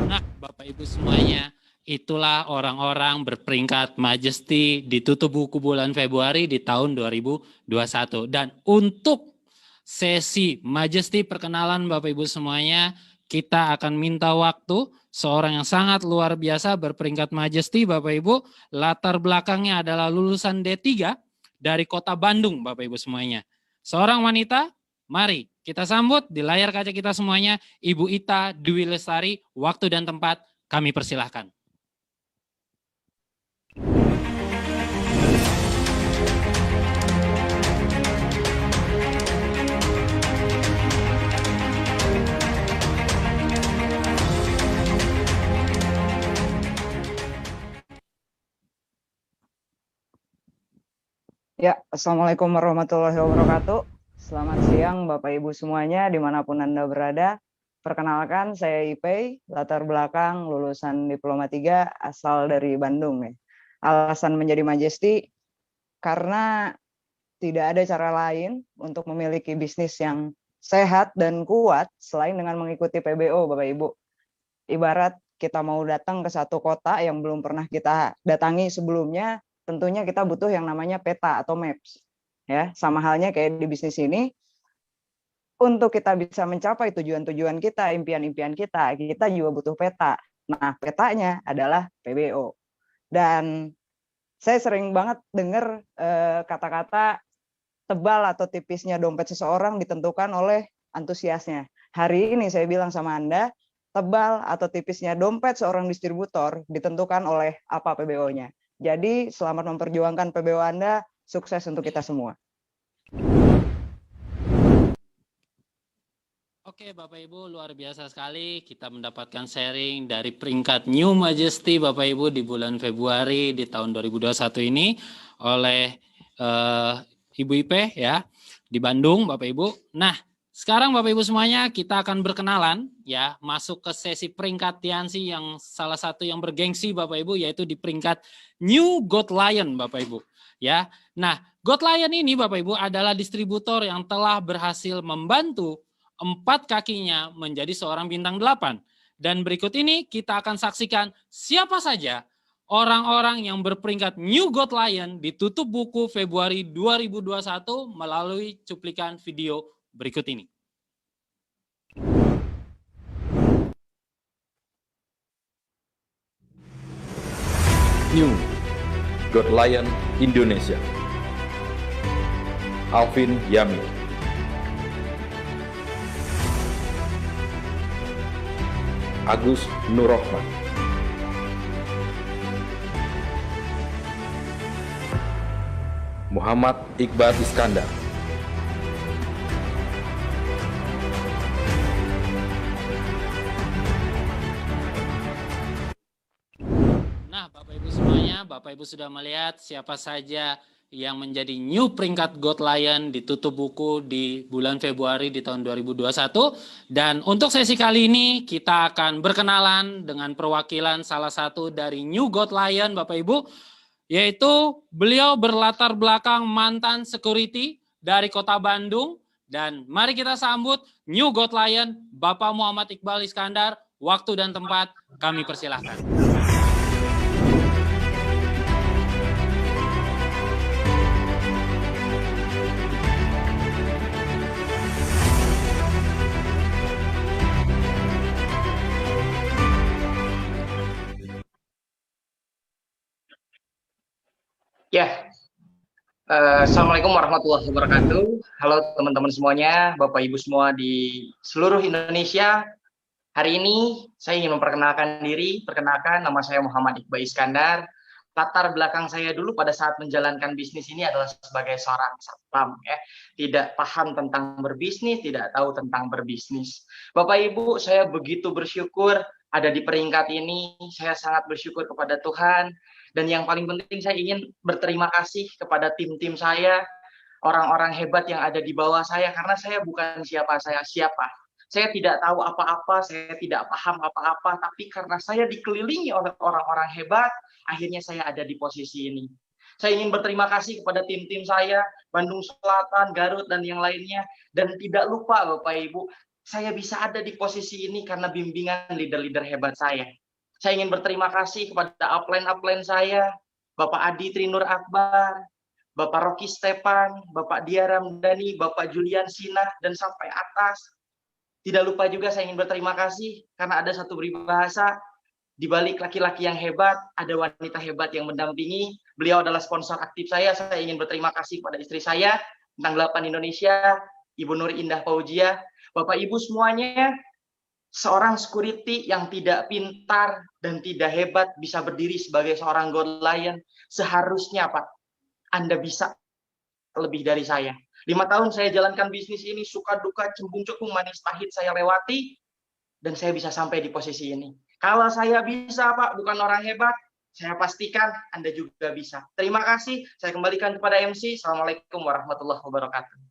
Nah, Bapak Ibu semuanya, itulah orang-orang berperingkat majesty ditutup buku bulan Februari di tahun 2021. Dan untuk sesi majesty perkenalan Bapak Ibu semuanya, kita akan minta waktu seorang yang sangat luar biasa berperingkat majesty Bapak Ibu. Latar belakangnya adalah lulusan D3 dari kota Bandung Bapak Ibu semuanya. Seorang wanita, mari kita sambut di layar kaca kita semuanya Ibu Ita Dwi Lestari. Waktu dan tempat kami persilahkan. Ya, Assalamualaikum warahmatullahi wabarakatuh. Selamat siang Bapak Ibu semuanya dimanapun Anda berada. Perkenalkan, saya Ipei, latar belakang lulusan Diploma 3 asal dari Bandung. Alasan menjadi majesty, karena tidak ada cara lain untuk memiliki bisnis yang sehat dan kuat selain dengan mengikuti PBO Bapak Ibu. Ibarat kita mau datang ke satu kota yang belum pernah kita datangi sebelumnya, tentunya kita butuh yang namanya peta atau maps. Ya, sama halnya kayak di bisnis ini, untuk kita bisa mencapai tujuan-tujuan kita, impian-impian kita juga butuh peta. Nah, petanya adalah PBO. Dan saya sering banget dengar kata-kata tebal atau tipisnya dompet seseorang ditentukan oleh antusiasnya. Hari ini saya bilang sama Anda, tebal atau tipisnya dompet seorang distributor ditentukan oleh apa PBO-nya. Jadi selamat memperjuangkan PBO Anda, sukses untuk kita semua. Oke Bapak Ibu, luar biasa sekali kita mendapatkan sharing dari peringkat New Majesty Bapak Ibu di bulan Februari di tahun 2021 ini oleh Ibu Ipe ya di Bandung Bapak Ibu. Nah, sekarang Bapak Ibu semuanya kita akan berkenalan ya, masuk ke sesi peringkat Tiansi yang salah satu yang bergengsi Bapak Ibu, yaitu di peringkat New God Lion Bapak Ibu ya. Nah, God Lion ini Bapak Ibu adalah distributor yang telah berhasil membantu 4 kakinya menjadi seorang bintang 8. Dan berikut ini kita akan saksikan siapa saja orang-orang yang berperingkat New God Lion ditutup buku Februari 2021 melalui cuplikan video berikut ini. New God Lion Indonesia, Alvin Yami, Agus Nurrohman, Muhammad Iqbal Iskandar, Nah, Bapak Ibu semuanya, Bapak Ibu sudah melihat siapa saja yang menjadi new peringkat God Lion ditutup buku di bulan Februari di tahun 2021. Dan untuk sesi kali ini kita akan berkenalan dengan perwakilan salah satu dari New God Lion Bapak Ibu, yaitu beliau berlatar belakang mantan security dari kota Bandung. Dan mari kita sambut New God Lion Bapak Muhammad Iqbal Iskandar. Waktu dan tempat kami persilahkan. Ya, Assalamualaikum warahmatullahi wabarakatuh. Halo teman-teman semuanya, Bapak Ibu semua di seluruh Indonesia. Hari ini saya ingin memperkenalkan diri. Perkenalkan, nama saya Muhammad Iqbal Iskandar. Latar belakang saya dulu pada saat menjalankan bisnis ini adalah sebagai seorang satpam, ya. Tidak paham tentang berbisnis, tidak tahu tentang berbisnis. Bapak Ibu, saya begitu bersyukur ada di peringkat ini. Saya sangat bersyukur kepada Tuhan. Dan yang paling penting saya ingin berterima kasih kepada tim-tim saya, orang-orang hebat yang ada di bawah saya, karena saya bukan siapa. Saya tidak tahu apa-apa, saya tidak paham apa-apa, tapi karena saya dikelilingi oleh orang-orang hebat, akhirnya saya ada di posisi ini. Saya ingin berterima kasih kepada tim-tim saya, Bandung Selatan, Garut, dan yang lainnya. Dan tidak lupa Bapak Ibu, saya bisa ada di posisi ini karena bimbingan leader-leader hebat saya. Saya ingin berterima kasih kepada upline saya, Bapak Adi Trinur Akbar, Bapak Rocky Stepan, Bapak Dia Ramdhani, Bapak Julian Sinah, dan sampai atas. Tidak lupa juga saya ingin berterima kasih karena ada satu peribahasa, di balik laki-laki yang hebat, ada wanita hebat yang mendampingi. Beliau adalah sponsor aktif saya. Saya ingin berterima kasih kepada istri saya, Bintang 8 Indonesia, Ibu Nur Indah Fauzia. Bapak Ibu semuanya, seorang security yang tidak pintar dan tidak hebat bisa berdiri sebagai seorang God Lion, seharusnya Pak, Anda bisa lebih dari saya. 5 tahun saya jalankan bisnis ini, suka duka, cembung cekung, manis pahit saya lewati, dan saya bisa sampai di posisi ini. Kalau saya bisa Pak, bukan orang hebat, saya pastikan Anda juga bisa. Terima kasih, saya kembalikan kepada MC. Assalamualaikum warahmatullahi wabarakatuh.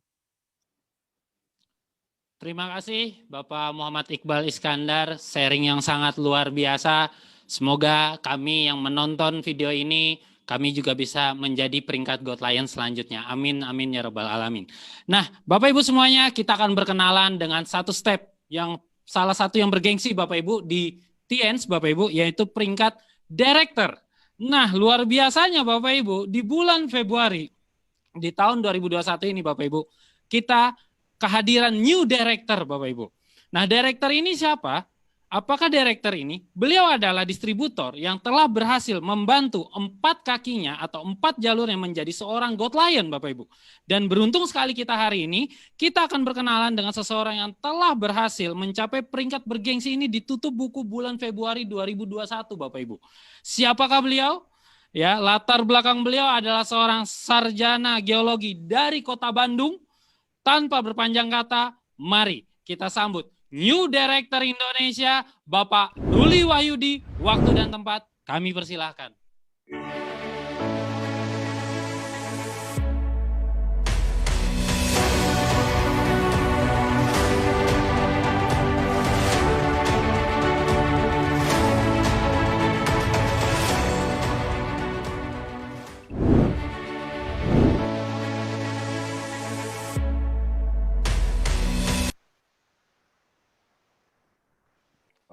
Terima kasih Bapak Muhammad Iqbal Iskandar, sharing yang sangat luar biasa. Semoga kami yang menonton video ini, kami juga bisa menjadi peringkat God Lion selanjutnya. Amin, amin ya rabbal alamin. Nah, Bapak Ibu semuanya, kita akan berkenalan dengan satu step yang salah satu yang bergengsi Bapak Ibu di TNS Bapak Ibu, yaitu peringkat Director. Nah, luar biasanya Bapak Ibu, di bulan Februari di tahun 2021 ini Bapak Ibu, kita kehadiran new director Bapak Ibu. Nah, director ini siapa? Apakah director ini? Beliau adalah distributor yang telah berhasil membantu 4 kakinya atau 4 jalur yang menjadi seorang God Lion Bapak Ibu. Dan beruntung sekali kita hari ini, kita akan berkenalan dengan seseorang yang telah berhasil mencapai peringkat bergengsi ini di tutup buku bulan Februari 2021 Bapak Ibu. Siapakah beliau? Ya, latar belakang beliau adalah seorang sarjana geologi dari Kota Bandung. Tanpa berpanjang kata, mari kita sambut New Director Indonesia, Bapak Ruli Wahyudi. Waktu dan tempat kami persilahkan.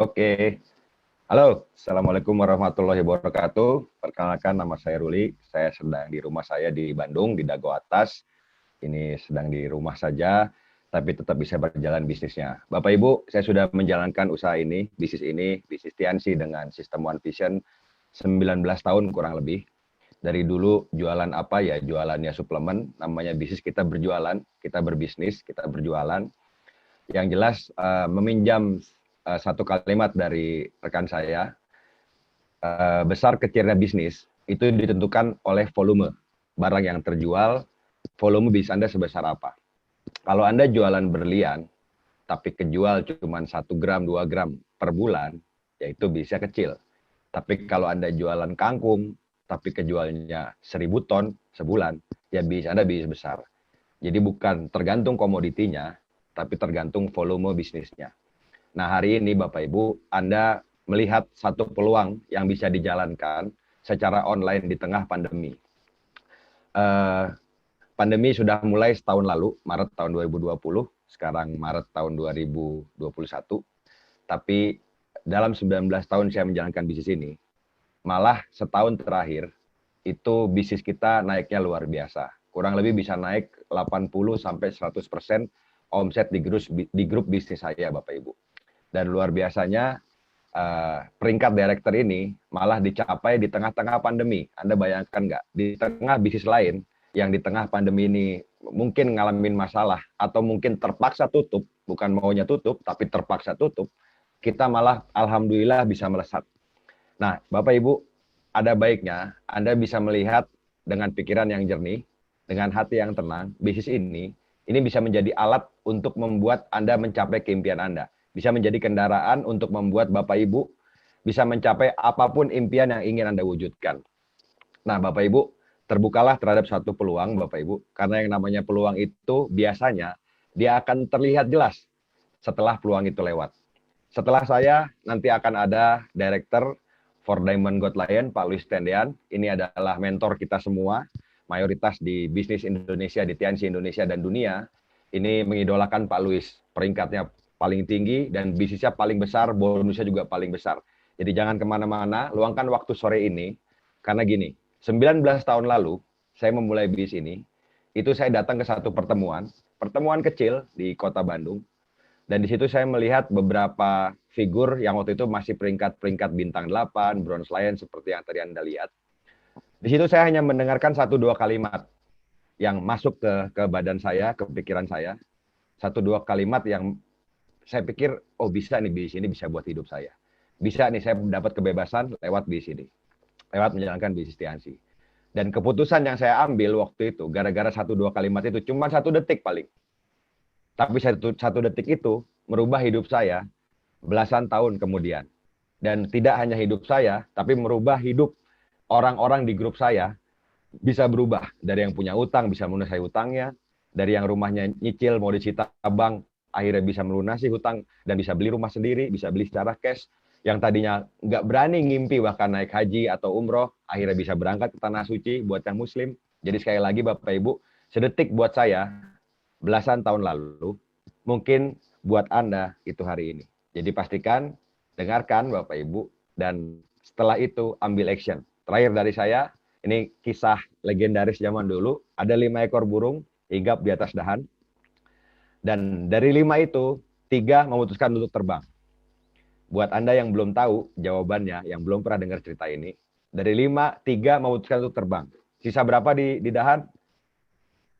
Oke. Halo, Assalamualaikum warahmatullahi wabarakatuh. Perkenalkan, nama saya Ruli. Saya sedang di rumah saya di Bandung, di Dago Atas. Ini sedang di rumah saja, tapi tetap bisa berjalan bisnisnya. Bapak Ibu, saya sudah menjalankan usaha ini, bisnis TNC dengan sistem One Vision 19 tahun kurang lebih. Dari dulu jualan apa ya, jualannya suplemen, namanya bisnis kita berjualan, kita berbisnis, kita berjualan. Yang jelas meminjam satu kalimat dari rekan saya, besar kecilnya bisnis itu ditentukan oleh volume barang yang terjual, volume bisnis Anda sebesar apa. Kalau Anda jualan berlian, tapi kejual cuma 1 gram, 2 gram per bulan, yaitu bisnisnya kecil. Tapi kalau Anda jualan kangkung, tapi kejualnya 1000 ton sebulan, ya bisnis Anda bisnis besar. Jadi bukan tergantung komoditinya, tapi tergantung volume bisnisnya. Nah, hari ini Bapak Ibu, Anda melihat satu peluang yang bisa dijalankan secara online di tengah pandemi. Pandemi sudah mulai setahun lalu, Maret tahun 2020, sekarang Maret tahun 2021. Tapi dalam 19 tahun saya menjalankan bisnis ini, malah setahun terakhir, itu bisnis kita naiknya luar biasa. Kurang lebih bisa naik 80-100% omset di grup bisnis saya, Bapak Ibu. Dan luar biasanya peringkat director ini malah dicapai di tengah-tengah pandemi. Anda bayangkan nggak? Di tengah bisnis lain yang di tengah pandemi ini mungkin ngalamin masalah atau mungkin terpaksa tutup, bukan maunya tutup, tapi terpaksa tutup, kita malah alhamdulillah bisa melesat. Nah, Bapak Ibu, ada baiknya Anda bisa melihat dengan pikiran yang jernih, dengan hati yang tenang, bisnis ini bisa menjadi alat untuk membuat Anda mencapai keimpian Anda. Bisa menjadi kendaraan untuk membuat Bapak Ibu bisa mencapai apapun impian yang ingin Anda wujudkan. Nah, Bapak Ibu, terbukalah terhadap satu peluang, Bapak Ibu, karena yang namanya peluang itu biasanya dia akan terlihat jelas setelah peluang itu lewat. Setelah saya, nanti akan ada Director for Diamond God Lion, Pak Luis Tendean. Ini adalah mentor kita semua, mayoritas di bisnis Indonesia, di TNC Indonesia dan dunia. Ini mengidolakan Pak Luis, peringkatnya paling tinggi dan bisnisnya paling besar, bonusnya juga paling besar. Jadi jangan kemana-mana, luangkan waktu sore ini, karena gini, 19 tahun lalu, saya memulai bisnis ini, itu saya datang ke satu pertemuan kecil di kota Bandung, dan di situ saya melihat beberapa figur yang waktu itu masih peringkat bintang 8, Bronze Lion, seperti yang tadi Anda lihat. Di situ saya hanya mendengarkan 1-2 kalimat yang masuk ke badan saya, ke pikiran saya, 1-2 kalimat yang saya pikir, oh bisa nih bisnis ini bisa buat hidup saya. Bisa nih saya dapat kebebasan lewat bisnis ini. Lewat menjalankan bisnis TNC. Dan keputusan yang saya ambil waktu itu, gara-gara 1-2 kalimat itu, cuma 1 detik paling. Tapi 1 detik itu merubah hidup saya belasan tahun kemudian. Dan tidak hanya hidup saya, tapi merubah hidup orang-orang di grup saya bisa berubah. Dari yang punya utang, bisa melunasi hutangnya. Dari yang rumahnya nyicil, mau disita bank, akhirnya bisa melunasi hutang, dan bisa beli rumah sendiri, bisa beli secara cash. Yang tadinya nggak berani ngimpi bahkan naik haji atau umroh, akhirnya bisa berangkat ke Tanah Suci buat yang muslim. Jadi sekali lagi Bapak Ibu, sedetik buat saya, belasan tahun lalu, mungkin buat Anda itu hari ini. Jadi pastikan, dengarkan Bapak Ibu, dan setelah itu ambil action. Terakhir dari saya, ini kisah legendaris zaman dulu, ada 5 ekor burung hinggap di atas dahan, dan dari 5 itu, 3 memutuskan untuk terbang. Buat Anda yang belum tahu jawabannya, yang belum pernah dengar cerita ini, dari 5, 3 memutuskan untuk terbang. Sisa berapa di dahan?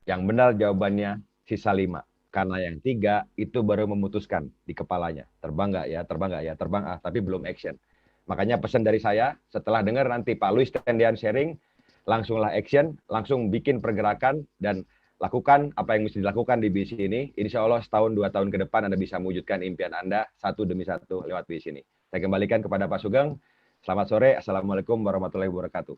Yang benar jawabannya sisa 5. Karena yang 3 itu baru memutuskan di kepalanya. Terbang nggak ya, terbang nggak ya, terbang tapi belum action. Makanya pesan dari saya, setelah dengar nanti Pak Luis Tendean sharing, langsunglah action, langsung bikin pergerakan, dan lakukan apa yang mesti dilakukan di bisnis ini. Insya Allah setahun 2 tahun ke depan Anda bisa mewujudkan impian Anda satu demi satu lewat bisnis ini. Saya kembalikan kepada Pak Sugeng. Selamat sore. Assalamualaikum warahmatullahi wabarakatuh.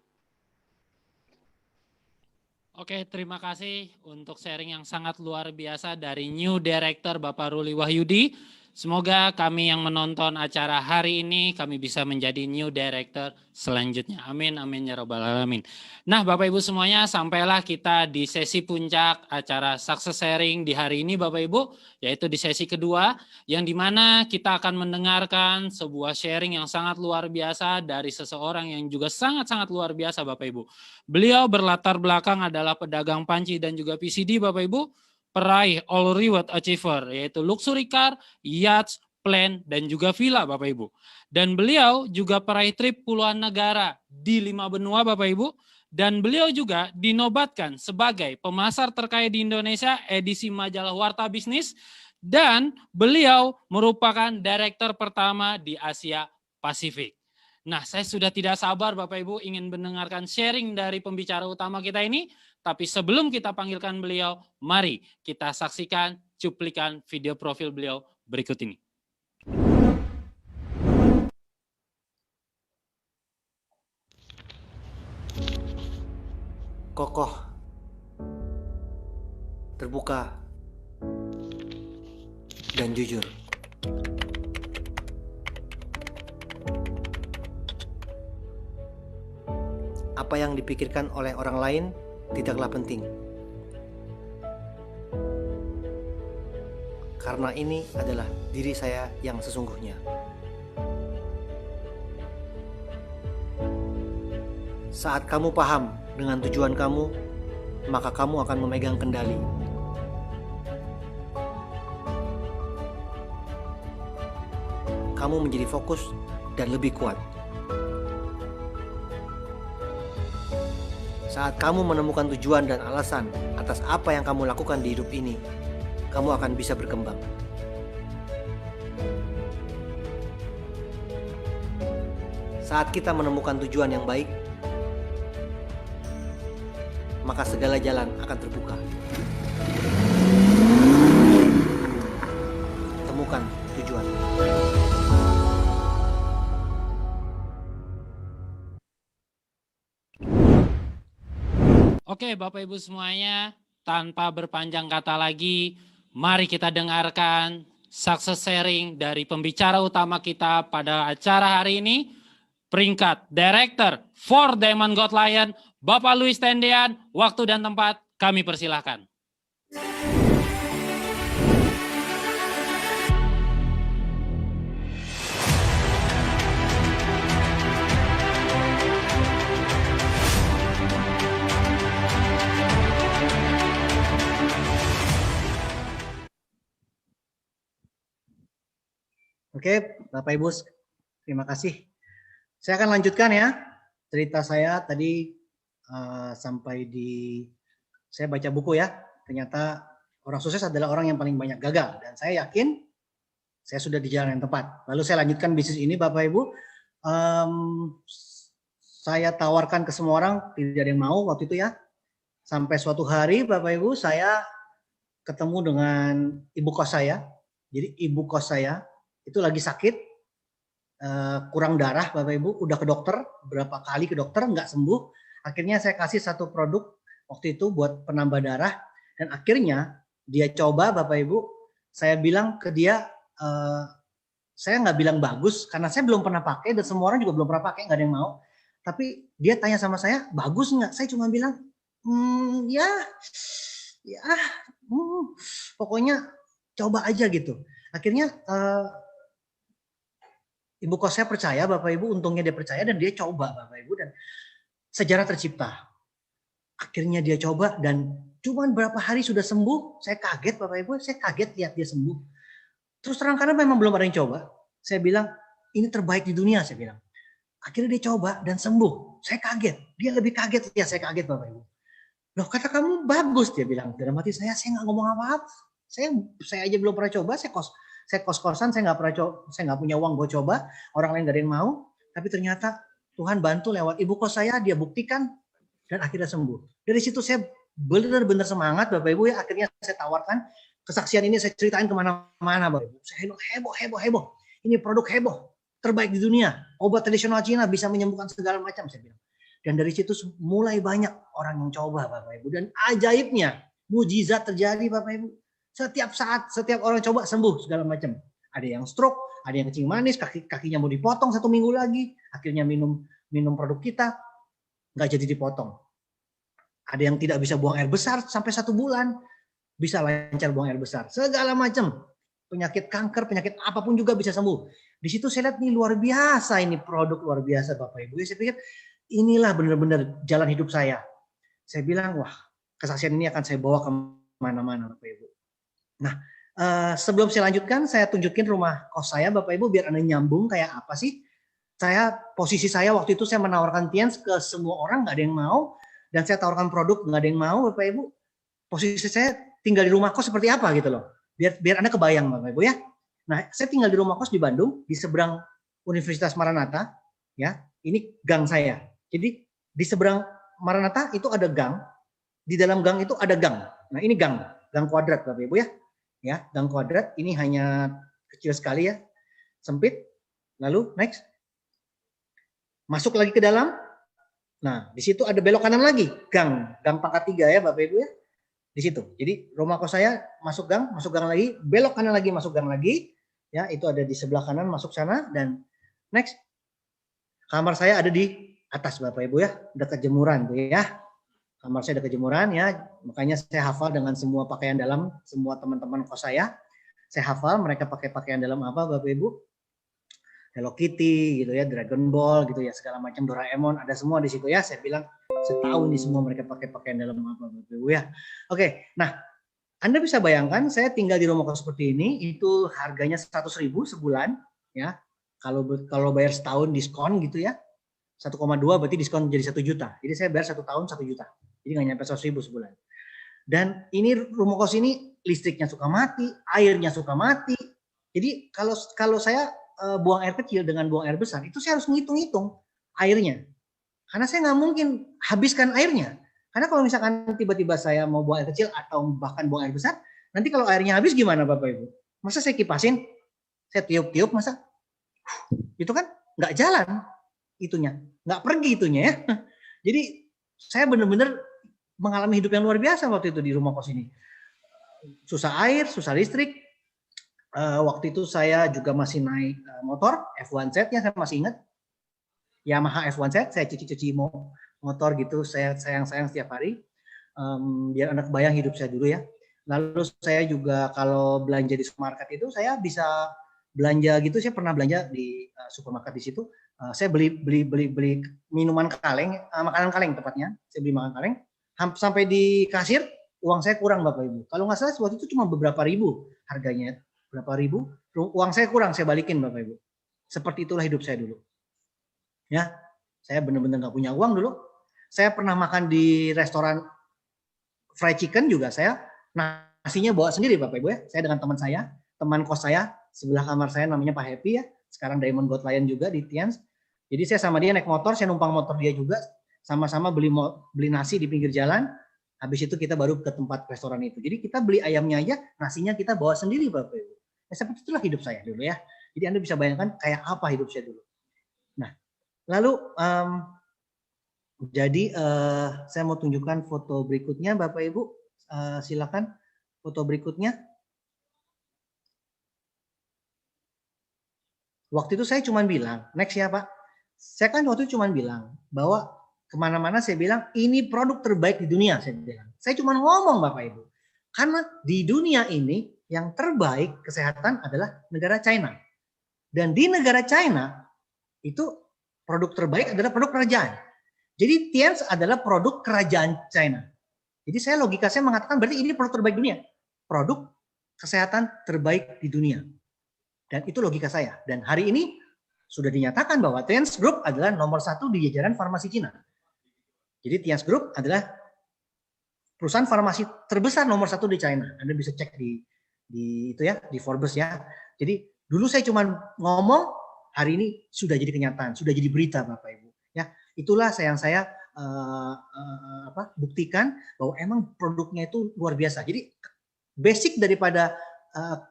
Oke, terima kasih untuk sharing yang sangat luar biasa dari New Director Bapak Ruli Wahyudi. Semoga kami yang menonton acara hari ini, kami bisa menjadi New Director selanjutnya. Amin, amin ya rabbal alamin. Nah Bapak Ibu semuanya, sampailah kita di sesi puncak acara Success Sharing di hari ini Bapak Ibu, yaitu di sesi kedua, yang dimana kita akan mendengarkan sebuah sharing yang sangat luar biasa dari seseorang yang juga sangat-sangat luar biasa Bapak Ibu. Beliau berlatar belakang adalah pedagang panci dan juga PCD Bapak Ibu, peraih All Reward Achiever, yaitu luxury car, yachts, plane, dan juga villa Bapak Ibu. Dan beliau juga peraih trip puluhan negara di 5 benua Bapak Ibu. Dan beliau juga dinobatkan sebagai pemasar terkaya di Indonesia edisi majalah Warta Bisnis. Dan beliau merupakan direktur pertama di Asia Pasifik. Nah, saya sudah tidak sabar Bapak Ibu ingin mendengarkan sharing dari pembicara utama kita ini. Tapi sebelum kita panggilkan beliau, mari kita saksikan cuplikan video profil beliau berikut ini. Kokoh, terbuka, dan jujur. Apa yang dipikirkan oleh orang lain tidaklah penting. Karena ini adalah diri saya yang sesungguhnya. Saat kamu paham dengan tujuan kamu, maka kamu akan memegang kendali. Kamu menjadi fokus dan lebih kuat. Saat kamu menemukan tujuan dan alasan atas apa yang kamu lakukan di hidup ini, kamu akan bisa berkembang. Saat kita menemukan tujuan yang baik, maka segala jalan akan terbuka. Temukan tujuan. Oke, Bapak Ibu semuanya, tanpa berpanjang kata lagi, mari kita dengarkan success sharing dari pembicara utama kita pada acara hari ini, peringkat Director for Diamond God Lion, Bapak Louis Tendean. Waktu dan tempat kami persilahkan. Oke, Bapak Ibu, terima kasih. Saya akan lanjutkan ya cerita saya tadi sampai di saya baca buku ya. Ternyata orang sukses adalah orang yang paling banyak gagal, dan saya yakin saya sudah di jalan yang tepat. Lalu saya lanjutkan bisnis ini, Bapak Ibu. Saya tawarkan ke semua orang, tidak ada yang mau waktu itu ya. Sampai suatu hari, Bapak Ibu, saya ketemu dengan ibu kos saya. Jadi ibu kos saya itu lagi sakit, kurang darah, Bapak Ibu, udah ke dokter, berapa kali ke dokter, nggak sembuh. Akhirnya saya kasih satu produk waktu itu buat penambah darah, dan akhirnya dia coba, Bapak Ibu. Saya bilang ke dia, saya nggak bilang bagus, karena saya belum pernah pakai, dan semua orang juga belum pernah pakai, nggak ada yang mau. Tapi dia tanya sama saya, bagus nggak? Saya cuma bilang, pokoknya coba aja gitu. Akhirnya ibu kos saya percaya, Bapak Ibu, untungnya dia percaya dan dia coba, Bapak Ibu, dan sejarah tercipta. Akhirnya dia coba dan cuman berapa hari sudah sembuh. Saya kaget, Bapak Ibu, saya kaget lihat dia sembuh. Terus terang karena memang belum ada yang coba. Saya bilang, ini terbaik di dunia, saya bilang. Akhirnya dia coba dan sembuh. Saya kaget, dia lebih kaget, ya saya kaget, Bapak Ibu. Loh, kata kamu bagus, dia bilang. Dalam hati saya nggak ngomong apa-apa. Saya aja belum pernah coba, saya kos-kosan, saya nggak pernah coba, saya nggak punya uang buat coba, orang lain gak ada yang mau, tapi ternyata Tuhan bantu lewat ibu kos saya, dia buktikan dan akhirnya sembuh. Dari situ saya benar-benar semangat, Bapak Ibu ya. Akhirnya saya tawarkan kesaksian ini, saya ceritain kemana-mana, Bapak Ibu. Saya heboh. Ini produk heboh, terbaik di dunia. Obat tradisional Cina bisa menyembuhkan segala macam, saya bilang. Dan dari situ mulai banyak orang yang coba, Bapak Ibu. Dan ajaibnya, mujizat terjadi, Bapak Ibu. Setiap saat, setiap orang coba sembuh segala macam. Ada yang stroke, ada yang kencing manis, kakinya mau dipotong 1 minggu lagi. Akhirnya minum produk kita, nggak jadi dipotong. Ada yang tidak bisa buang air besar sampai 1 bulan, bisa lancar buang air besar. Segala macam penyakit kanker, penyakit apapun juga bisa sembuh. Di situ saya lihat nih luar biasa, ini produk luar biasa, Bapak Ibu. Saya pikir inilah benar-benar jalan hidup saya. Saya bilang, wah, kesaksian ini akan saya bawa ke mana-mana, Bapak Ibu. Nah, sebelum saya lanjutkan, saya tunjukin rumah kos saya, Bapak Ibu, biar Anda nyambung kayak apa sih. Posisi saya waktu itu saya menawarkan Tiens ke semua orang, nggak ada yang mau. Dan saya tawarkan produk, nggak ada yang mau, Bapak Ibu. Posisi saya tinggal di rumah kos seperti apa gitu loh. Biar Anda kebayang, Bapak Ibu ya. Nah, saya tinggal di rumah kos di Bandung, di seberang Universitas Maranatha. Ya, ini gang saya. Jadi di seberang Maranatha itu ada gang. Di dalam gang itu ada gang. Nah, ini gang kuadrat, Bapak Ibu ya. Ya, gang kuadrat ini hanya kecil sekali ya, sempit. Lalu next, masuk lagi ke dalam. Nah, di situ ada belok kanan lagi, gang pangkat 3 ya, Bapak Ibu ya. Di situ. Jadi rumah kos saya masuk gang lagi, belok kanan lagi, masuk gang lagi. Ya, itu ada di sebelah kanan, masuk sana. Dan next, kamar saya ada di atas, Bapak Ibu ya, dekat jemuran tuh ya. Kamar saya dekat jemuran ya, makanya saya hafal dengan semua pakaian dalam, semua teman-teman kos saya hafal mereka pakai pakaian dalam apa, Bapak Ibu. Hello Kitty gitu ya, Dragon Ball gitu ya, segala macam, Doraemon, ada semua di situ ya. Saya bilang, saya tahu nih semua mereka pakai pakaian dalam apa, Bapak Ibu ya. Oke, nah Anda bisa bayangkan saya tinggal di rumah kos seperti ini, itu harganya 100.000 sebulan ya. Kalau bayar setahun diskon gitu ya, 1,2 berarti diskon jadi 1 juta. Jadi saya bayar 1 tahun 1 juta. Jadi nggak nyampe 100.000 sebulan. Dan ini rumah kos ini listriknya suka mati, airnya suka mati. Jadi kalau saya buang air kecil dengan buang air besar, itu saya harus ngitung-ngitung airnya. Karena saya nggak mungkin habiskan airnya. Karena kalau misalkan tiba-tiba saya mau buang air kecil atau bahkan buang air besar, nanti kalau airnya habis gimana Bapak Ibu? Masa saya kipasin, saya tiup-tiup, masa? Itu kan nggak jalan itunya, nggak pergi itunya ya. Jadi saya benar-benar mengalami hidup yang luar biasa waktu itu di rumah kos ini. Susah air, susah listrik. Waktu itu saya juga masih naik motor F1Z ya, saya masih ingat. Yamaha F1Z, saya cuci-cuci motor gitu, saya sayang-sayang setiap hari. Biar Anda kebayang hidup saya dulu ya. Lalu saya juga kalau belanja di supermarket itu saya bisa belanja gitu, saya pernah belanja di supermarket di situ. Saya beli minuman kaleng, makanan kaleng tepatnya. Saya beli makanan kaleng. Sampai di kasir uang saya kurang Bapak Ibu. Kalau nggak salah waktu itu cuma beberapa ribu harganya, berapa ribu. Uang saya kurang, saya balikin Bapak Ibu. Seperti itulah hidup saya dulu. Ya, saya benar-benar nggak punya uang dulu. Saya pernah makan di restoran fried chicken juga saya. Nasinya bawa sendiri Bapak Ibu ya. Saya dengan teman saya, teman kos saya sebelah kamar saya namanya Pak Happy ya. Sekarang Diamond Gold Lion juga di Tians. Jadi saya sama dia naik motor, saya numpang motor dia juga. Sama-sama beli nasi di pinggir jalan. Habis itu kita baru ke tempat restoran itu. Jadi kita beli ayamnya aja, nasinya kita bawa sendiri Bapak Ibu. Ya, seperti itulah hidup saya dulu ya. Jadi Anda bisa bayangkan kayak apa hidup saya dulu. Nah, lalu saya mau tunjukkan foto berikutnya Bapak Ibu. Silakan foto berikutnya. Waktu itu saya cuma bilang, next ya Pak. Saya kan waktu itu cuma bilang bahwa kemana-mana saya bilang ini produk terbaik di dunia. Saya bilang. Saya cuma ngomong Bapak Ibu. Karena di dunia ini yang terbaik kesehatan adalah negara China. Dan di negara China itu produk terbaik adalah produk kerajaan. Jadi Tians adalah produk kerajaan China. Jadi logika saya mengatakan berarti ini produk terbaik dunia. Produk kesehatan terbaik di dunia. Dan itu logika saya. Dan hari ini sudah dinyatakan bahwa Tians Group adalah nomor 1 di jajaran farmasi Cina. Jadi Tians Group adalah perusahaan farmasi terbesar nomor 1 di China. Anda bisa cek di itu ya, di Forbes ya. Jadi dulu saya cuma ngomong, hari ini sudah jadi kenyataan, sudah jadi berita Bapak Ibu. Ya, itulah yang saya buktikan bahwa emang produknya itu luar biasa. Jadi basic daripada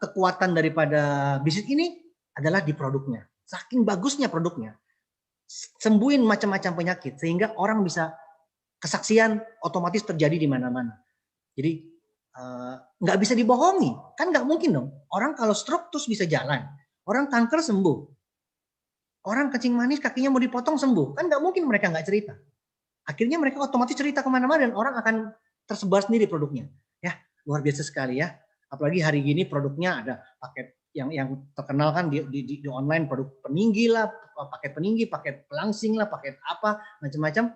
kekuatan daripada bisnis ini adalah di produknya. Saking bagusnya produknya, sembuhin macam-macam penyakit sehingga orang bisa kesaksian otomatis terjadi di mana-mana. Jadi nggak bisa dibohongi, kan nggak mungkin dong. Orang kalau stroke terus bisa jalan, orang kanker sembuh, orang kencing manis kakinya mau dipotong sembuh, kan nggak mungkin mereka nggak cerita. Akhirnya mereka otomatis cerita kemana-mana dan orang akan tersebar sendiri produknya. Ya luar biasa sekali ya. Apalagi hari gini produknya ada paket yang terkenal kan di online, produk peninggi lah, paket peninggi, paket pelangsing lah, paket apa macam-macam.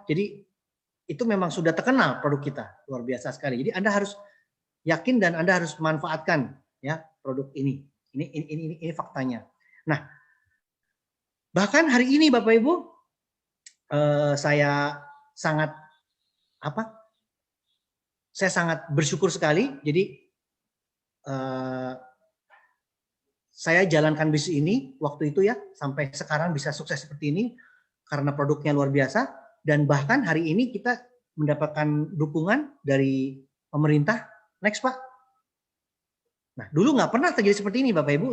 Jadi itu memang sudah terkenal produk kita, luar biasa sekali. Jadi Anda harus yakin dan Anda harus manfaatkan ya produk ini. Ini faktanya. Nah, bahkan hari ini Bapak Ibu saya sangat bersyukur sekali. Jadi saya jalankan bisnis ini waktu itu ya sampai sekarang bisa sukses seperti ini karena produknya luar biasa dan bahkan hari ini kita mendapatkan dukungan dari pemerintah. Next Pak. Nah dulu nggak pernah terjadi seperti ini Bapak Ibu,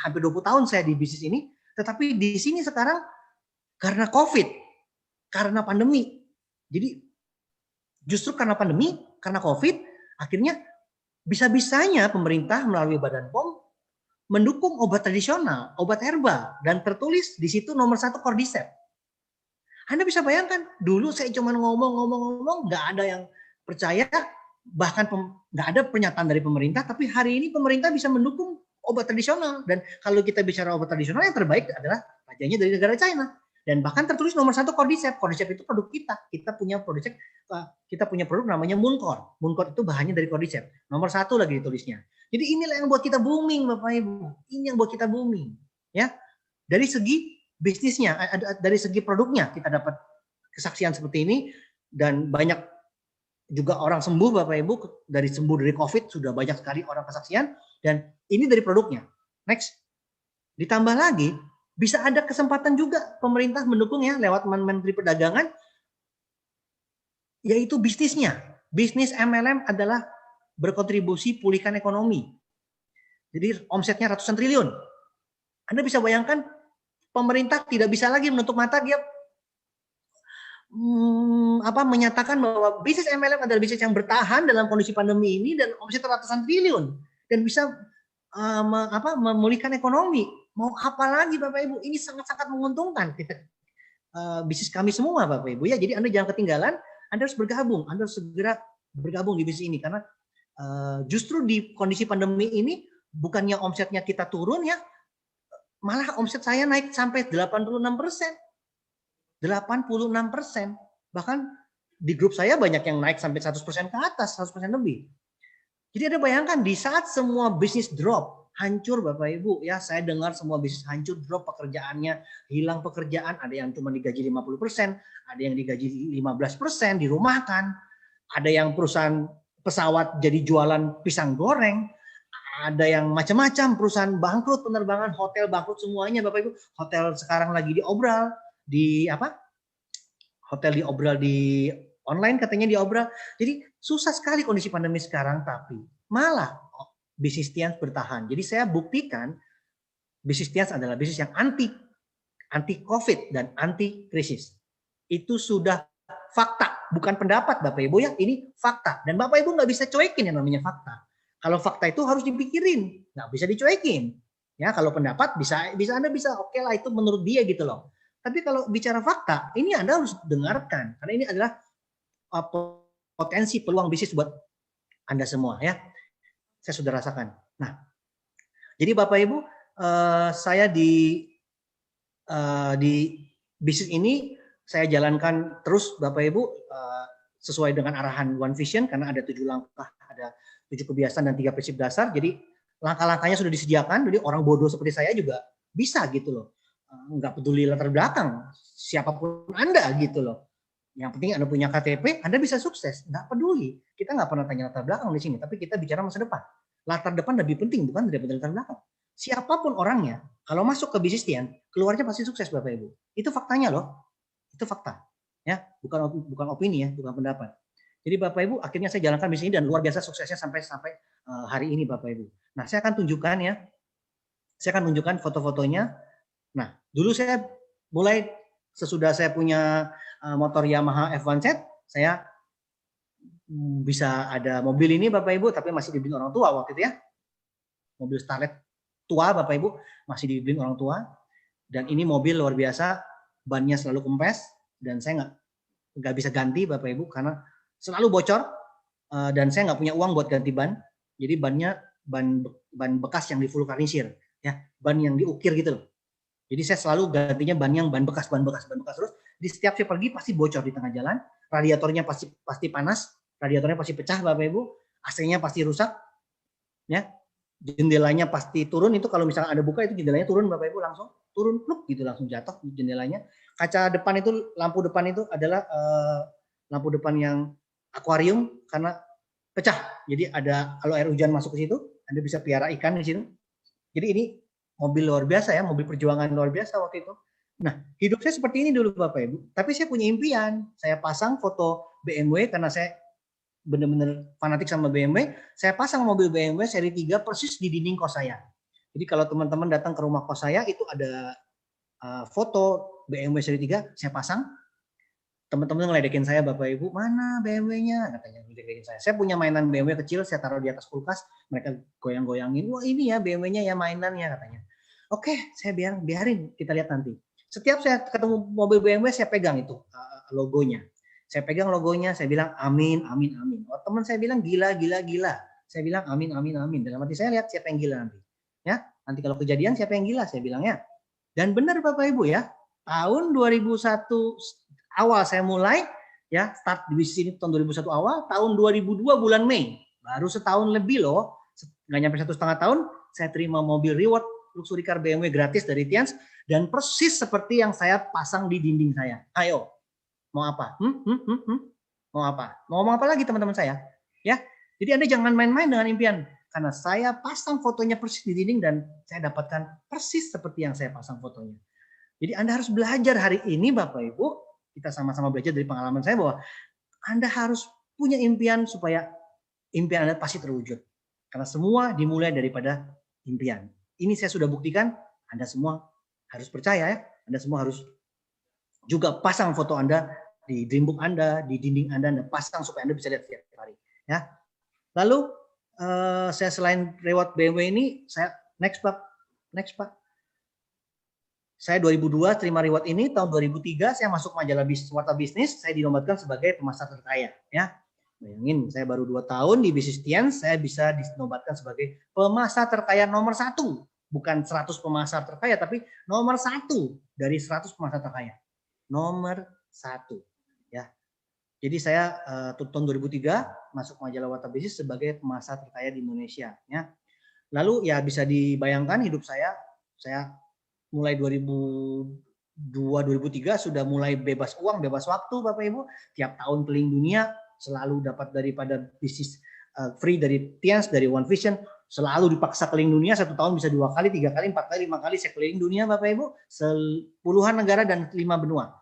hampir 20 tahun saya di bisnis ini, tetapi di sini sekarang karena COVID, karena pandemi. Jadi justru karena pandemi, karena COVID, akhirnya bisa-bisanya pemerintah melalui Badan POM mendukung obat tradisional, obat herbal, dan tertulis di situ nomor 1 Cordyceps. Anda bisa bayangkan, dulu saya cuma ngomong, nggak ada yang percaya, bahkan nggak ada pernyataan dari pemerintah, tapi hari ini pemerintah bisa mendukung obat tradisional. Dan kalau kita bicara obat tradisional, yang terbaik adalah rajanya dari negara China. Dan bahkan tertulis nomor 1 Cordyceps. Cordyceps itu produk kita. Kita punya produk namanya Mooncor. Mooncor itu bahannya dari Cordyceps. Nomor 1 lagi ditulisnya. Jadi inilah yang buat kita booming Bapak Ibu. Ini yang buat kita booming. Ya. Dari segi bisnisnya, dari segi produknya kita dapat kesaksian seperti ini, dan banyak juga orang sembuh Bapak Ibu, dari COVID sudah banyak sekali orang kesaksian, dan ini dari produknya. Next, ditambah lagi bisa ada kesempatan juga pemerintah mendukung ya lewat Menteri Perdagangan, yaitu bisnisnya. Bisnis MLM adalah berkontribusi pulihkan ekonomi. Jadi omsetnya ratusan triliun. Anda bisa bayangkan pemerintah tidak bisa lagi menutup mata, dia menyatakan bahwa bisnis MLM adalah bisnis yang bertahan dalam kondisi pandemi ini dan omset ratusan triliun dan bisa memulihkan ekonomi. Mau apa lagi Bapak Ibu? Ini sangat-sangat menguntungkan bisnis kami semua Bapak Ibu ya. Jadi Anda jangan ketinggalan, Anda harus bergabung, Anda harus segera bergabung di bisnis ini karena justru di kondisi pandemi ini bukannya omsetnya kita turun ya, malah omset saya naik sampai 86%. 86%. Bahkan di grup saya banyak yang naik sampai 100% ke atas, 100% lebih. Jadi Anda bayangkan di saat semua bisnis drop, hancur Bapak Ibu ya, saya dengar semua bisnis hancur, drop pekerjaannya, hilang pekerjaan, ada yang cuma digaji 50%, ada yang digaji 15%, dirumahkan, ada yang perusahaan pesawat jadi jualan pisang goreng, ada yang macam-macam, perusahaan bangkrut, penerbangan, hotel bangkrut semuanya Bapak Ibu. Hotel sekarang lagi diobral, hotel diobral di online katanya diobral. Jadi susah sekali kondisi pandemi sekarang, tapi malah bisnis Tians bertahan. Jadi saya buktikan bisnis Tians adalah bisnis yang anti COVID dan anti krisis. Itu sudah fakta, bukan pendapat Bapak Ibu ya, ini fakta. Dan Bapak Ibu nggak bisa cuekin yang namanya fakta. Kalau fakta itu harus dipikirin, nggak bisa dicuekin. Ya kalau pendapat bisa Anda bisa oke lah itu menurut dia gitu loh. Tapi kalau bicara fakta, ini Anda harus dengarkan karena ini adalah potensi peluang bisnis buat Anda semua ya. Saya sudah rasakan. Nah, jadi Bapak Ibu, saya di bisnis ini saya jalankan terus Bapak Ibu sesuai dengan arahan One Vision karena ada 7 langkah, ada 7 kebiasaan dan 3 prinsip dasar. Jadi langkah-langkahnya sudah disediakan, jadi orang bodoh seperti saya juga bisa gitu loh. Nggak peduli latar belakang, siapapun Anda gitu loh. Yang penting Anda punya KTP, Anda bisa sukses. Nggak peduli. Kita nggak pernah tanya latar belakang di sini, tapi kita bicara masa depan. Latar depan lebih penting, bukan daripada latar belakang. Siapapun orangnya, kalau masuk ke bisnis Tian, keluarnya pasti sukses Bapak Ibu. Itu faktanya loh. Itu fakta. Ya, bukan opini ya, bukan pendapat. Jadi Bapak Ibu, akhirnya saya jalankan bisnis ini dan luar biasa suksesnya sampai hari ini Bapak Ibu. Nah, saya akan tunjukkan ya. Saya akan tunjukkan foto-fotonya. Nah, dulu saya mulai sesudah saya punya motor Yamaha F1Z, saya bisa ada mobil ini Bapak Ibu, tapi masih dibeli orang tua waktu itu ya. Mobil Starlet tua Bapak Ibu, masih dibeli orang tua. Dan ini mobil luar biasa, bannya selalu kempes, dan saya nggak bisa ganti Bapak Ibu karena selalu bocor, dan saya nggak punya uang buat ganti ban. Jadi bannya ban bekas yang di vulkanisir, ya, ban yang diukir gitu loh. Jadi saya selalu gantinya ban bekas terus. Di setiap saya pergi pasti bocor di tengah jalan, radiatornya pasti panas, radiatornya pasti pecah Bapak Ibu, AC-nya pasti rusak, ya, jendelanya pasti turun. Itu kalau misalnya Anda buka itu jendelanya turun Bapak Ibu, langsung turun pluk gitu, langsung jatuh jendelanya. Kaca depan itu, lampu depan itu adalah lampu depan yang akuarium karena pecah. Jadi ada kalau air hujan masuk ke situ, Anda bisa piara ikan di situ. Jadi ini mobil luar biasa ya, mobil perjuangan luar biasa waktu itu. Nah, hidup saya seperti ini dulu Bapak Ibu. Tapi saya punya impian. Saya pasang foto BMW karena saya benar-benar fanatik sama BMW. Saya pasang mobil BMW seri 3 persis di dinding kos saya. Jadi kalau teman-teman datang ke rumah kos saya, itu ada foto BMW seri 3, saya pasang. Teman-teman ngeledekin saya, Bapak Ibu, mana BMW-nya? Katanya ngeledekin saya. Saya punya mainan BMW kecil, saya taruh di atas kulkas, mereka goyang-goyangin. Wah ini ya BMW-nya ya mainannya katanya. Oke, saya biarin, kita lihat nanti. Setiap saya ketemu mobil BMW, saya pegang itu logonya. Saya pegang logonya, saya bilang amin, amin, amin. Oh, teman saya bilang gila, gila, gila. Saya bilang amin, amin, amin. Dalam hati saya lihat siapa yang gila nanti. Ya, nanti kalau kejadian siapa yang gila, saya bilangnya. Dan benar Bapak Ibu ya, tahun 2001 awal saya mulai ya start di bisnis ini tahun 2001 awal, tahun 2002 bulan Mei, baru setahun lebih loh, nggak nyampe 1,5 tahun, saya terima mobil reward luxury car BMW gratis dari Tians dan persis seperti yang saya pasang di dinding saya. Ayo, mau apa? Mau apa? Mau ngomong apa lagi teman-teman saya? Ya, jadi Anda jangan main-main dengan impian. Karena saya pasang fotonya persis di dinding dan saya dapatkan persis seperti yang saya pasang fotonya. Jadi Anda harus belajar hari ini Bapak Ibu, kita sama-sama belajar dari pengalaman saya bahwa Anda harus punya impian supaya impian Anda pasti terwujud. Karena semua dimulai daripada impian. Ini saya sudah buktikan, Anda semua harus percaya ya. Anda semua harus juga pasang foto Anda di dreambook Anda, di dinding Anda pasang supaya Anda bisa lihat setiap hari. Ya. Lalu saya selain lewat BMW ini, saya next Pak. Saya 2002 terima reward ini, tahun 2003 saya masuk majalah Warta Bisnis, saya dinobatkan sebagai pemasar terkaya. Ya, bayangin saya baru 2 tahun di bisnis Tians, saya bisa dinobatkan sebagai pemasar terkaya nomor 1, bukan 100 pemasar terkaya, tapi nomor 1 dari 100 pemasar terkaya, nomor 1. Ya. Jadi saya tahun 2003 masuk majalah Warta Bisnis sebagai pemasar terkaya di Indonesia. Ya. Lalu ya bisa dibayangkan hidup saya mulai 2002-2003 sudah mulai bebas uang, bebas waktu Bapak Ibu. Tiap tahun keliling dunia selalu dapat daripada bisnis free dari Tians, dari One Vision. Selalu dipaksa keliling dunia, 1 tahun bisa 2 kali, 3 kali, 4 kali, 5 kali saya keliling dunia Bapak Ibu. Puluhan negara dan 5 benua.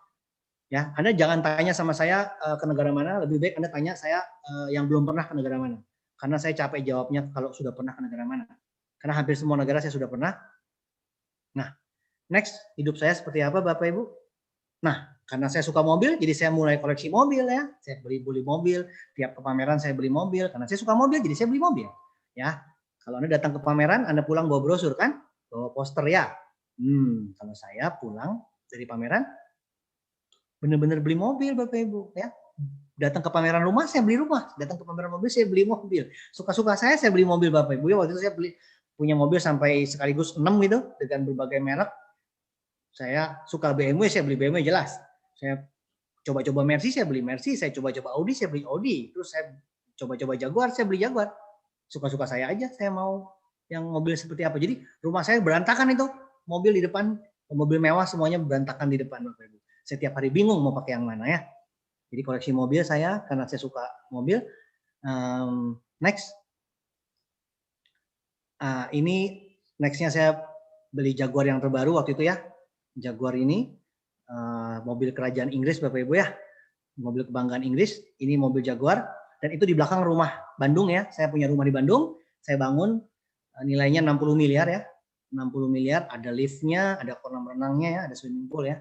Ya, Anda jangan tanya sama saya ke negara mana, lebih baik Anda tanya saya yang belum pernah ke negara mana. Karena saya capek jawabnya kalau sudah pernah ke negara mana. Karena hampir semua negara saya sudah pernah. Nah, next, hidup saya seperti apa Bapak Ibu? Nah, karena saya suka mobil, jadi saya mulai koleksi mobil ya. Saya beli mobil, tiap ke pameran saya beli mobil. Karena saya suka mobil, jadi saya beli mobil. Ya, kalau Anda datang ke pameran, Anda pulang bawa brosur kan? Bawa poster ya. Kalau saya pulang dari pameran, benar-benar beli mobil Bapak Ibu ya. Datang ke pameran rumah saya beli rumah, datang ke pameran mobil saya beli mobil. Suka-suka saya beli mobil Bapak Ibu ya. Waktu itu saya punya mobil sampai sekaligus 6 gitu dengan berbagai merek. Saya suka BMW, saya beli BMW jelas. Saya coba-coba Mercy, saya beli Mercy. Saya coba-coba Audi, saya beli Audi. Terus saya coba-coba Jaguar, saya beli Jaguar. Suka-suka saya aja, saya mau yang mobil seperti apa. Jadi rumah saya berantakan itu, mobil di depan, mobil mewah semuanya berantakan di depan Bapak Ibu. Saya tiap hari bingung mau pakai yang mana ya. Jadi koleksi mobil saya karena saya suka mobil. Next, ini nextnya saya beli Jaguar yang terbaru waktu itu ya. Jaguar ini mobil kerajaan Inggris Bapak Ibu ya. Mobil kebanggaan Inggris. Ini mobil Jaguar dan itu di belakang rumah Bandung ya. Saya punya rumah di Bandung. Saya bangun nilainya 60 miliar ya. 60 miliar, ada liftnya, ada kolam renangnya ya, ada swimming pool ya.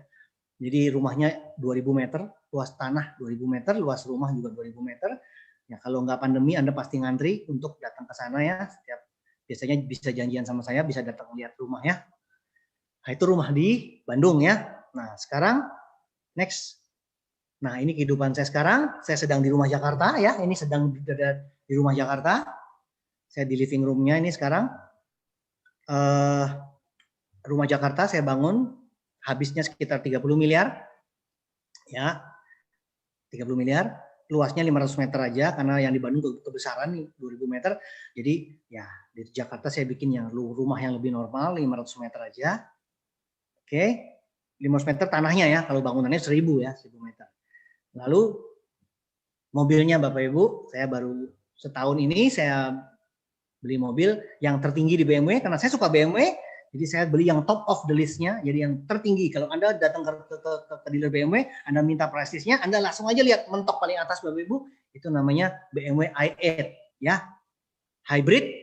Jadi rumahnya 2000 meter, luas tanah 2000 meter, luas rumah juga 2000 meter. Ya kalau nggak pandemi Anda pasti ngantri untuk datang ke sana ya. Biasanya bisa janjian sama saya, bisa datang lihat rumah ya. Nah itu rumah di Bandung ya. Nah sekarang next. Nah ini kehidupan saya sekarang. Saya sedang di rumah Jakarta ya. Ini sedang di rumah Jakarta. Saya di living roomnya ini sekarang. Rumah Jakarta saya bangun. Habisnya sekitar 30 miliar. Ya, 30 miliar. Luasnya 500 meter aja, karena yang di Bandung kebesaran nih, 2000 meter. Jadi ya di Jakarta saya bikin yang rumah yang lebih normal, 500 meter aja. Oke, 500 meter tanahnya ya, kalau bangunannya 1000 ya, 1000 meter. Lalu mobilnya Bapak Ibu, saya baru setahun ini saya beli mobil yang tertinggi di BMW, karena saya suka BMW. Jadi saya beli yang top of the list-nya, jadi yang tertinggi. Kalau Anda datang ke dealer BMW, Anda minta price list-nya, Anda langsung aja lihat mentok paling atas Bapak Ibu, itu namanya BMW i8 ya. Hybrid,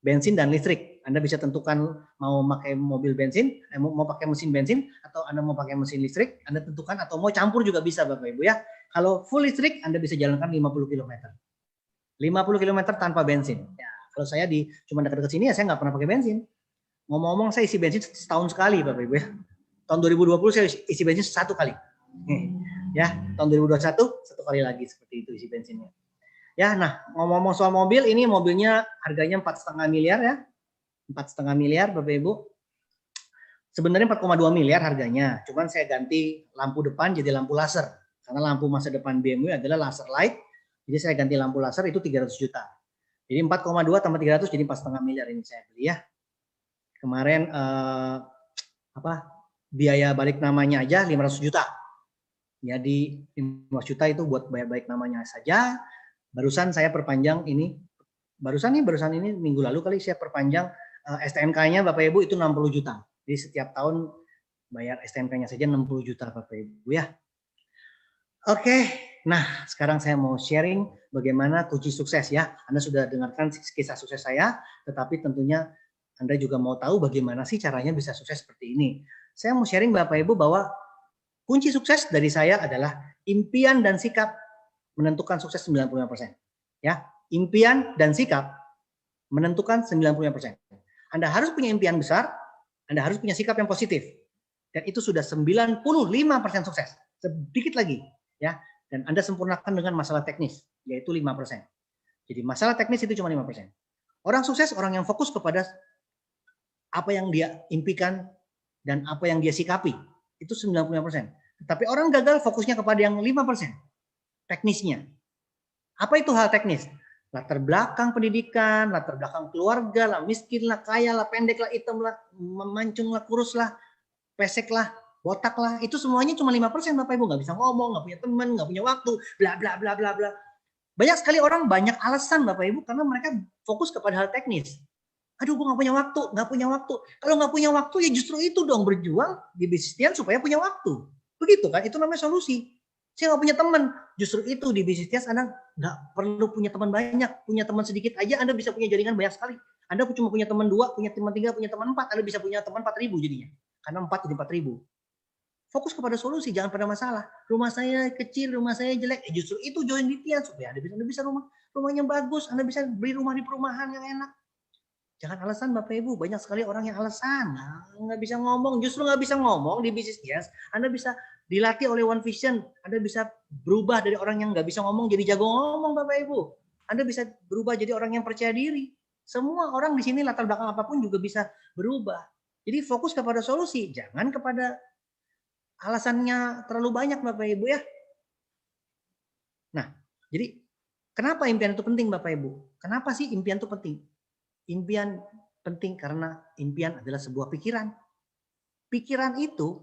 bensin dan listrik. Anda bisa tentukan mau pakai mobil bensin, mau pakai mesin bensin atau Anda mau pakai mesin listrik, Anda tentukan, atau mau campur juga bisa Bapak Ibu ya. Kalau full listrik Anda bisa jalankan 50 km. 50 km tanpa bensin. Ya, kalau saya cuma dekat-dekat sini ya saya nggak pernah pakai bensin. Ngomong-ngomong saya isi bensin setahun sekali Bapak Ibu ya. Tahun 2020 saya isi bensin 1 kali. Ya, tahun 2021 1 kali lagi seperti itu isi bensinnya. Ya, nah ngomong-ngomong soal mobil, ini mobilnya harganya 4,5 miliar ya. 4,5 miliar Bapak Ibu. Sebenarnya 4,2 miliar harganya. Cuman saya ganti lampu depan jadi lampu laser. Karena lampu masa depan BMW adalah laser light. Jadi saya ganti lampu laser itu 300 juta. Jadi 4,2 tambah 300 jadi 4,5 miliar ini saya beli ya. Kemarin biaya balik namanya aja 500 juta. Jadi 500 juta itu buat bayar balik namanya saja. Barusan saya perpanjang ini, barusan ini minggu lalu kali saya perpanjang STNK-nya Bapak Ibu itu 60 juta. Jadi setiap tahun bayar STNK-nya saja 60 juta Bapak Ibu ya. Oke, nah sekarang saya mau sharing bagaimana kunci sukses ya. Anda sudah dengarkan kisah sukses saya, tetapi tentunya Anda juga mau tahu bagaimana sih caranya bisa sukses seperti ini. Saya mau sharing Bapak Ibu bahwa kunci sukses dari saya adalah impian dan sikap menentukan sukses 95%. Ya, impian dan sikap menentukan 95%. Anda harus punya impian besar, Anda harus punya sikap yang positif. Dan itu sudah 95% sukses. Sedikit lagi, ya. Dan Anda sempurnakan dengan masalah teknis, yaitu 5%. Jadi masalah teknis itu cuma 5%. Orang sukses, orang yang fokus kepada apa yang dia impikan dan apa yang dia sikapi. Itu 95%. Tapi orang gagal fokusnya kepada yang 5%. Teknisnya. Apa itu hal teknis? Latar belakang pendidikan, latar belakang keluarga, lah miskin lah, kaya lah, pendek lah, hitam lah, memancung lah, kurus lah, pesek lah, botak lah. Itu semuanya cuma 5% Bapak Ibu. Nggak bisa ngomong, nggak punya teman, nggak punya waktu, bla bla bla bla bla. Banyak sekali orang banyak alasan Bapak Ibu karena mereka fokus kepada hal teknis. Aduh, gue nggak punya waktu. Kalau nggak punya waktu ya justru itu dong, berjuang di bisnis supaya punya waktu. Begitu kan? Itu namanya solusi. Saya nggak punya teman. Justru itu di bisnis Anda nggak perlu punya teman banyak. Punya teman sedikit aja Anda bisa punya jaringan banyak sekali. Anda cuma punya teman 2, punya teman 3, punya teman 4. Anda bisa punya teman 4.000 jadinya. Karena 4 jadi 4.000. Fokus kepada solusi, jangan pada masalah. Rumah saya kecil, rumah saya jelek. Justru itu join Ditya supaya Anda bisa rumahnya bagus. Anda bisa beli rumah di perumahan yang enak. Jangan alasan Bapak Ibu, banyak sekali orang yang alasan, nggak bisa ngomong, justru nggak bisa ngomong di bisnis. Anda bisa dilatih oleh One Vision, Anda bisa berubah dari orang yang nggak bisa ngomong jadi jago ngomong Bapak Ibu. Anda bisa berubah jadi orang yang percaya diri. Semua orang di sini latar belakang apapun juga bisa berubah. Jadi fokus kepada solusi, jangan kepada alasannya terlalu banyak Bapak Ibu ya. Nah, jadi kenapa impian itu penting Bapak Ibu? Kenapa sih impian itu penting? Impian penting karena impian adalah sebuah pikiran. Pikiran itu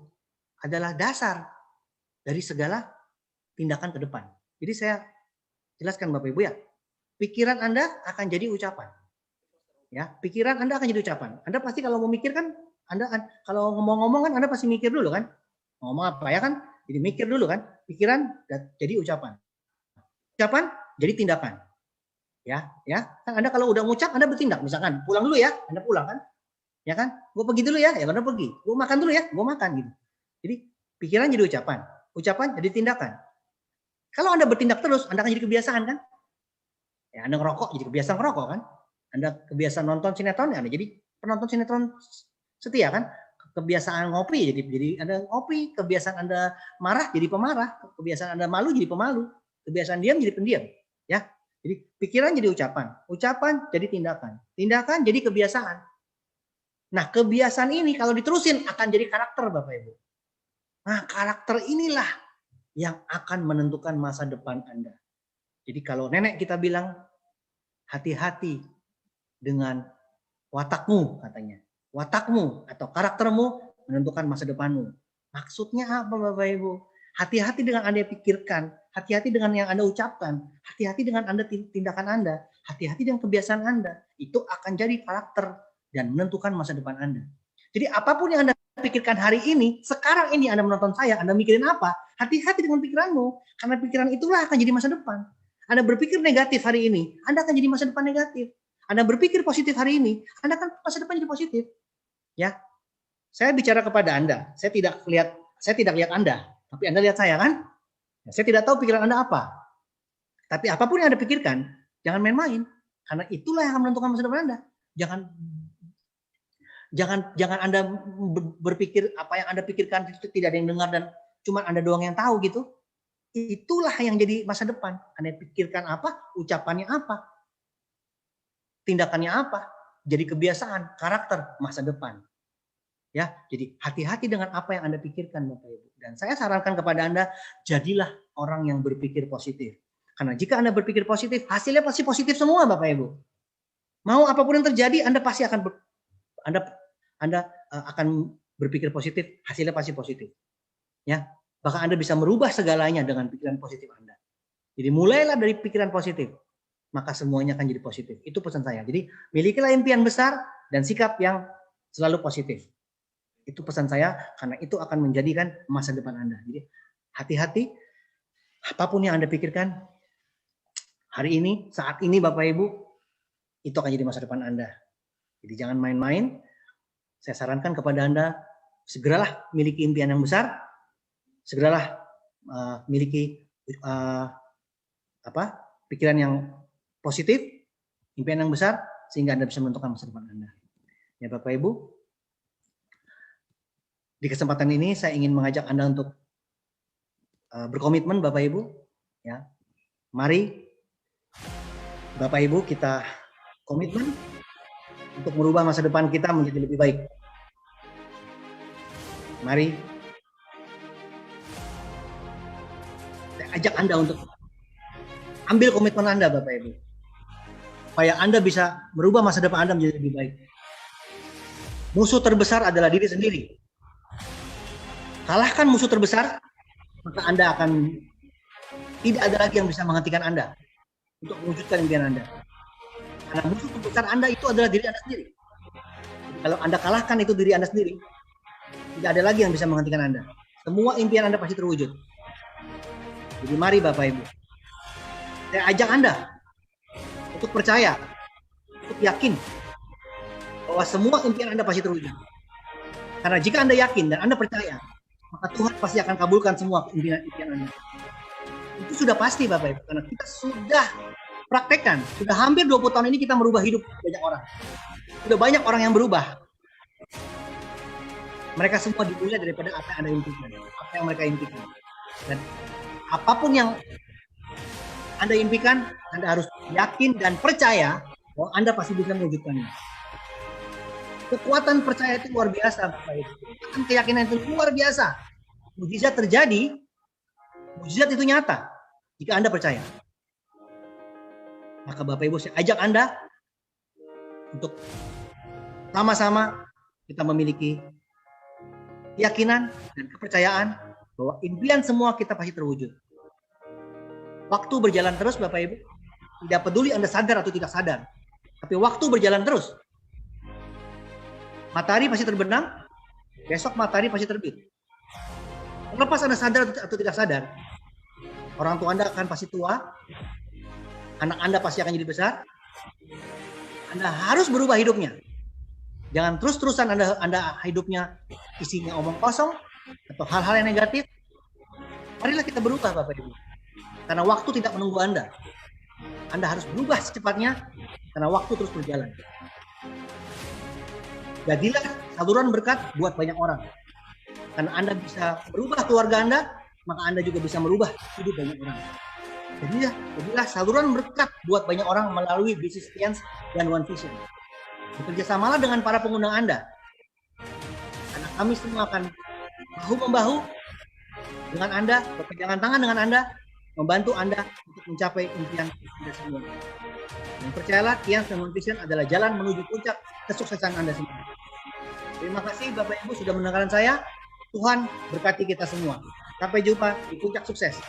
adalah dasar dari segala tindakan ke depan. Jadi saya jelaskan Bapak Ibu ya. Pikiran Anda akan jadi ucapan. Ya, pikiran Anda akan jadi ucapan. Anda pasti kalau mau mikir kan, Anda kalau ngomong-ngomong kan Anda pasti mikir dulu kan. Ngomong apa ya kan? Jadi mikir dulu kan. Pikiran jadi ucapan. Ucapan jadi tindakan. Ya, kan Anda kalau udah ngucap Anda bertindak, misalkan pulang dulu ya, Anda pulang kan, ya kan, gue pergi dulu ya Anda pergi, gue makan dulu ya, gue makan gitu. Jadi pikiran jadi ucapan jadi tindakan. Kalau Anda bertindak terus, Anda akan jadi kebiasaan kan, ya Anda ngerokok jadi kebiasaan ngerokok kan, Anda kebiasaan nonton sinetron, ya Anda jadi penonton sinetron setia kan, kebiasaan ngopi jadi Anda ngopi, kebiasaan Anda marah jadi pemarah, kebiasaan Anda malu jadi pemalu, kebiasaan diam jadi pendiam, ya. Jadi pikiran jadi ucapan jadi tindakan jadi kebiasaan. Nah, kebiasaan ini kalau diterusin akan jadi karakter Bapak Ibu. Nah, karakter inilah yang akan menentukan masa depan Anda. Jadi kalau nenek kita bilang hati-hati dengan watakmu katanya. Watakmu atau karaktermu menentukan masa depanmu. Maksudnya apa Bapak Ibu? Hati-hati dengan Anda pikirkan, hati-hati dengan yang Anda ucapkan, hati-hati dengan tindakan Anda, hati-hati dengan kebiasaan Anda. Itu akan jadi karakter dan menentukan masa depan Anda. Jadi apapun yang Anda pikirkan hari ini, sekarang ini Anda menonton saya, Anda mikirin apa? Hati-hati dengan pikiranmu, karena pikiran itulah akan jadi masa depan. Anda berpikir negatif hari ini, Anda akan jadi masa depan negatif. Anda berpikir positif hari ini, Anda akan masa depan jadi positif. Ya, saya bicara kepada Anda, saya tidak lihat Anda. Tapi Anda lihat saya kan? Saya tidak tahu pikiran Anda apa. Tapi apapun yang Anda pikirkan, jangan main-main. Karena itulah yang akan menentukan masa depan Anda. Jangan Anda berpikir apa yang Anda pikirkan itu tidak ada yang dengar dan cuma Anda doang yang tahu gitu. Itulah yang jadi masa depan. Anda pikirkan apa, ucapannya apa, tindakannya apa, jadi kebiasaan, karakter, masa depan. Ya, jadi hati-hati dengan apa yang Anda pikirkan Bapak Ibu. Dan saya sarankan kepada Anda, jadilah orang yang berpikir positif. Karena jika Anda berpikir positif, hasilnya pasti positif semua Bapak Ibu. Mau apapun yang terjadi, Anda pasti akan Anda akan berpikir positif, hasilnya pasti positif. Ya, bahkan Anda bisa merubah segalanya dengan pikiran positif Anda. Jadi mulailah dari pikiran positif, maka semuanya akan jadi positif. Itu pesan saya. Jadi milikilah impian besar dan sikap yang selalu positif. Itu pesan saya, karena itu akan menjadikan masa depan Anda. Jadi hati-hati, apapun yang Anda pikirkan, hari ini, saat ini Bapak Ibu, itu akan jadi masa depan Anda. Jadi jangan main-main. Saya sarankan kepada Anda, segeralah miliki impian yang besar, segeralah miliki pikiran yang positif, impian yang besar, sehingga Anda bisa menentukan masa depan Anda. Ya Bapak Ibu, di kesempatan ini saya ingin mengajak Anda untuk berkomitmen Bapak Ibu. Ya, mari Bapak Ibu kita komitmen untuk merubah masa depan kita menjadi lebih baik. Mari saya ajak Anda untuk ambil komitmen Anda Bapak Ibu, supaya Anda bisa merubah masa depan Anda menjadi lebih baik. Musuh terbesar adalah diri sendiri. Kalahkan musuh terbesar, maka Anda akan tidak ada lagi yang bisa menghentikan Anda untuk mewujudkan impian Anda. Karena musuh terbesar Anda itu adalah diri Anda sendiri. Jadi kalau Anda kalahkan itu diri Anda sendiri, tidak ada lagi yang bisa menghentikan Anda. Semua impian Anda pasti terwujud. Jadi mari Bapak Ibu, saya ajak Anda untuk percaya, untuk yakin bahwa semua impian Anda pasti terwujud. Karena jika Anda yakin dan Anda percaya, maka Tuhan pasti akan kabulkan semua impian Anda. Itu sudah pasti Bapak Ibu, karena kita sudah praktekkan. Sudah hampir 20 tahun ini kita merubah hidup banyak orang. Sudah banyak orang yang berubah. Mereka semua dimulai daripada apa yang Anda impikan, apa yang mereka impikan. Dan apapun yang Anda impikan, Anda harus yakin dan percaya bahwa Anda pasti bisa mewujudkannya. Kekuatan percaya itu luar biasa, Bapak Ibu. Kekuatan keyakinan itu luar biasa. Mujizat terjadi, mujizat itu nyata jika Anda percaya. Maka Bapak Ibu, saya ajak Anda untuk sama-sama kita memiliki keyakinan dan kepercayaan bahwa impian semua kita pasti terwujud. Waktu berjalan terus Bapak Ibu, tidak peduli Anda sadar atau tidak sadar, tapi waktu berjalan terus. Matahari pasti terbenam, besok matahari pasti terbit. Terlepas Anda sadar atau tidak sadar, orang tua Anda akan pasti tua, anak Anda pasti akan jadi besar. Anda harus berubah hidupnya. Jangan terus-terusan Anda hidupnya isinya omong kosong atau hal-hal yang negatif. Marilah kita berubah Bapak Ibu. Karena waktu tidak menunggu Anda. Anda harus berubah secepatnya karena waktu terus berjalan. Jadilah saluran berkat buat banyak orang. Karena Anda bisa berubah keluarga Anda, maka Anda juga bisa merubah hidup banyak orang. Jadilah saluran berkat buat banyak orang melalui Business Alliance dan One Vision. Bekerjasamalah dengan para pengguna Anda. Karena kami semua akan bahu-membahu dengan Anda, berpegangan tangan dengan Anda, membantu Anda untuk mencapai impian Anda semua. Dan percayalah, Alliance dan One Vision adalah jalan menuju puncak kesuksesan Anda semua. Terima kasih Bapak Ibu sudah mendengarkan saya. Tuhan berkati kita semua. Sampai jumpa di puncak sukses.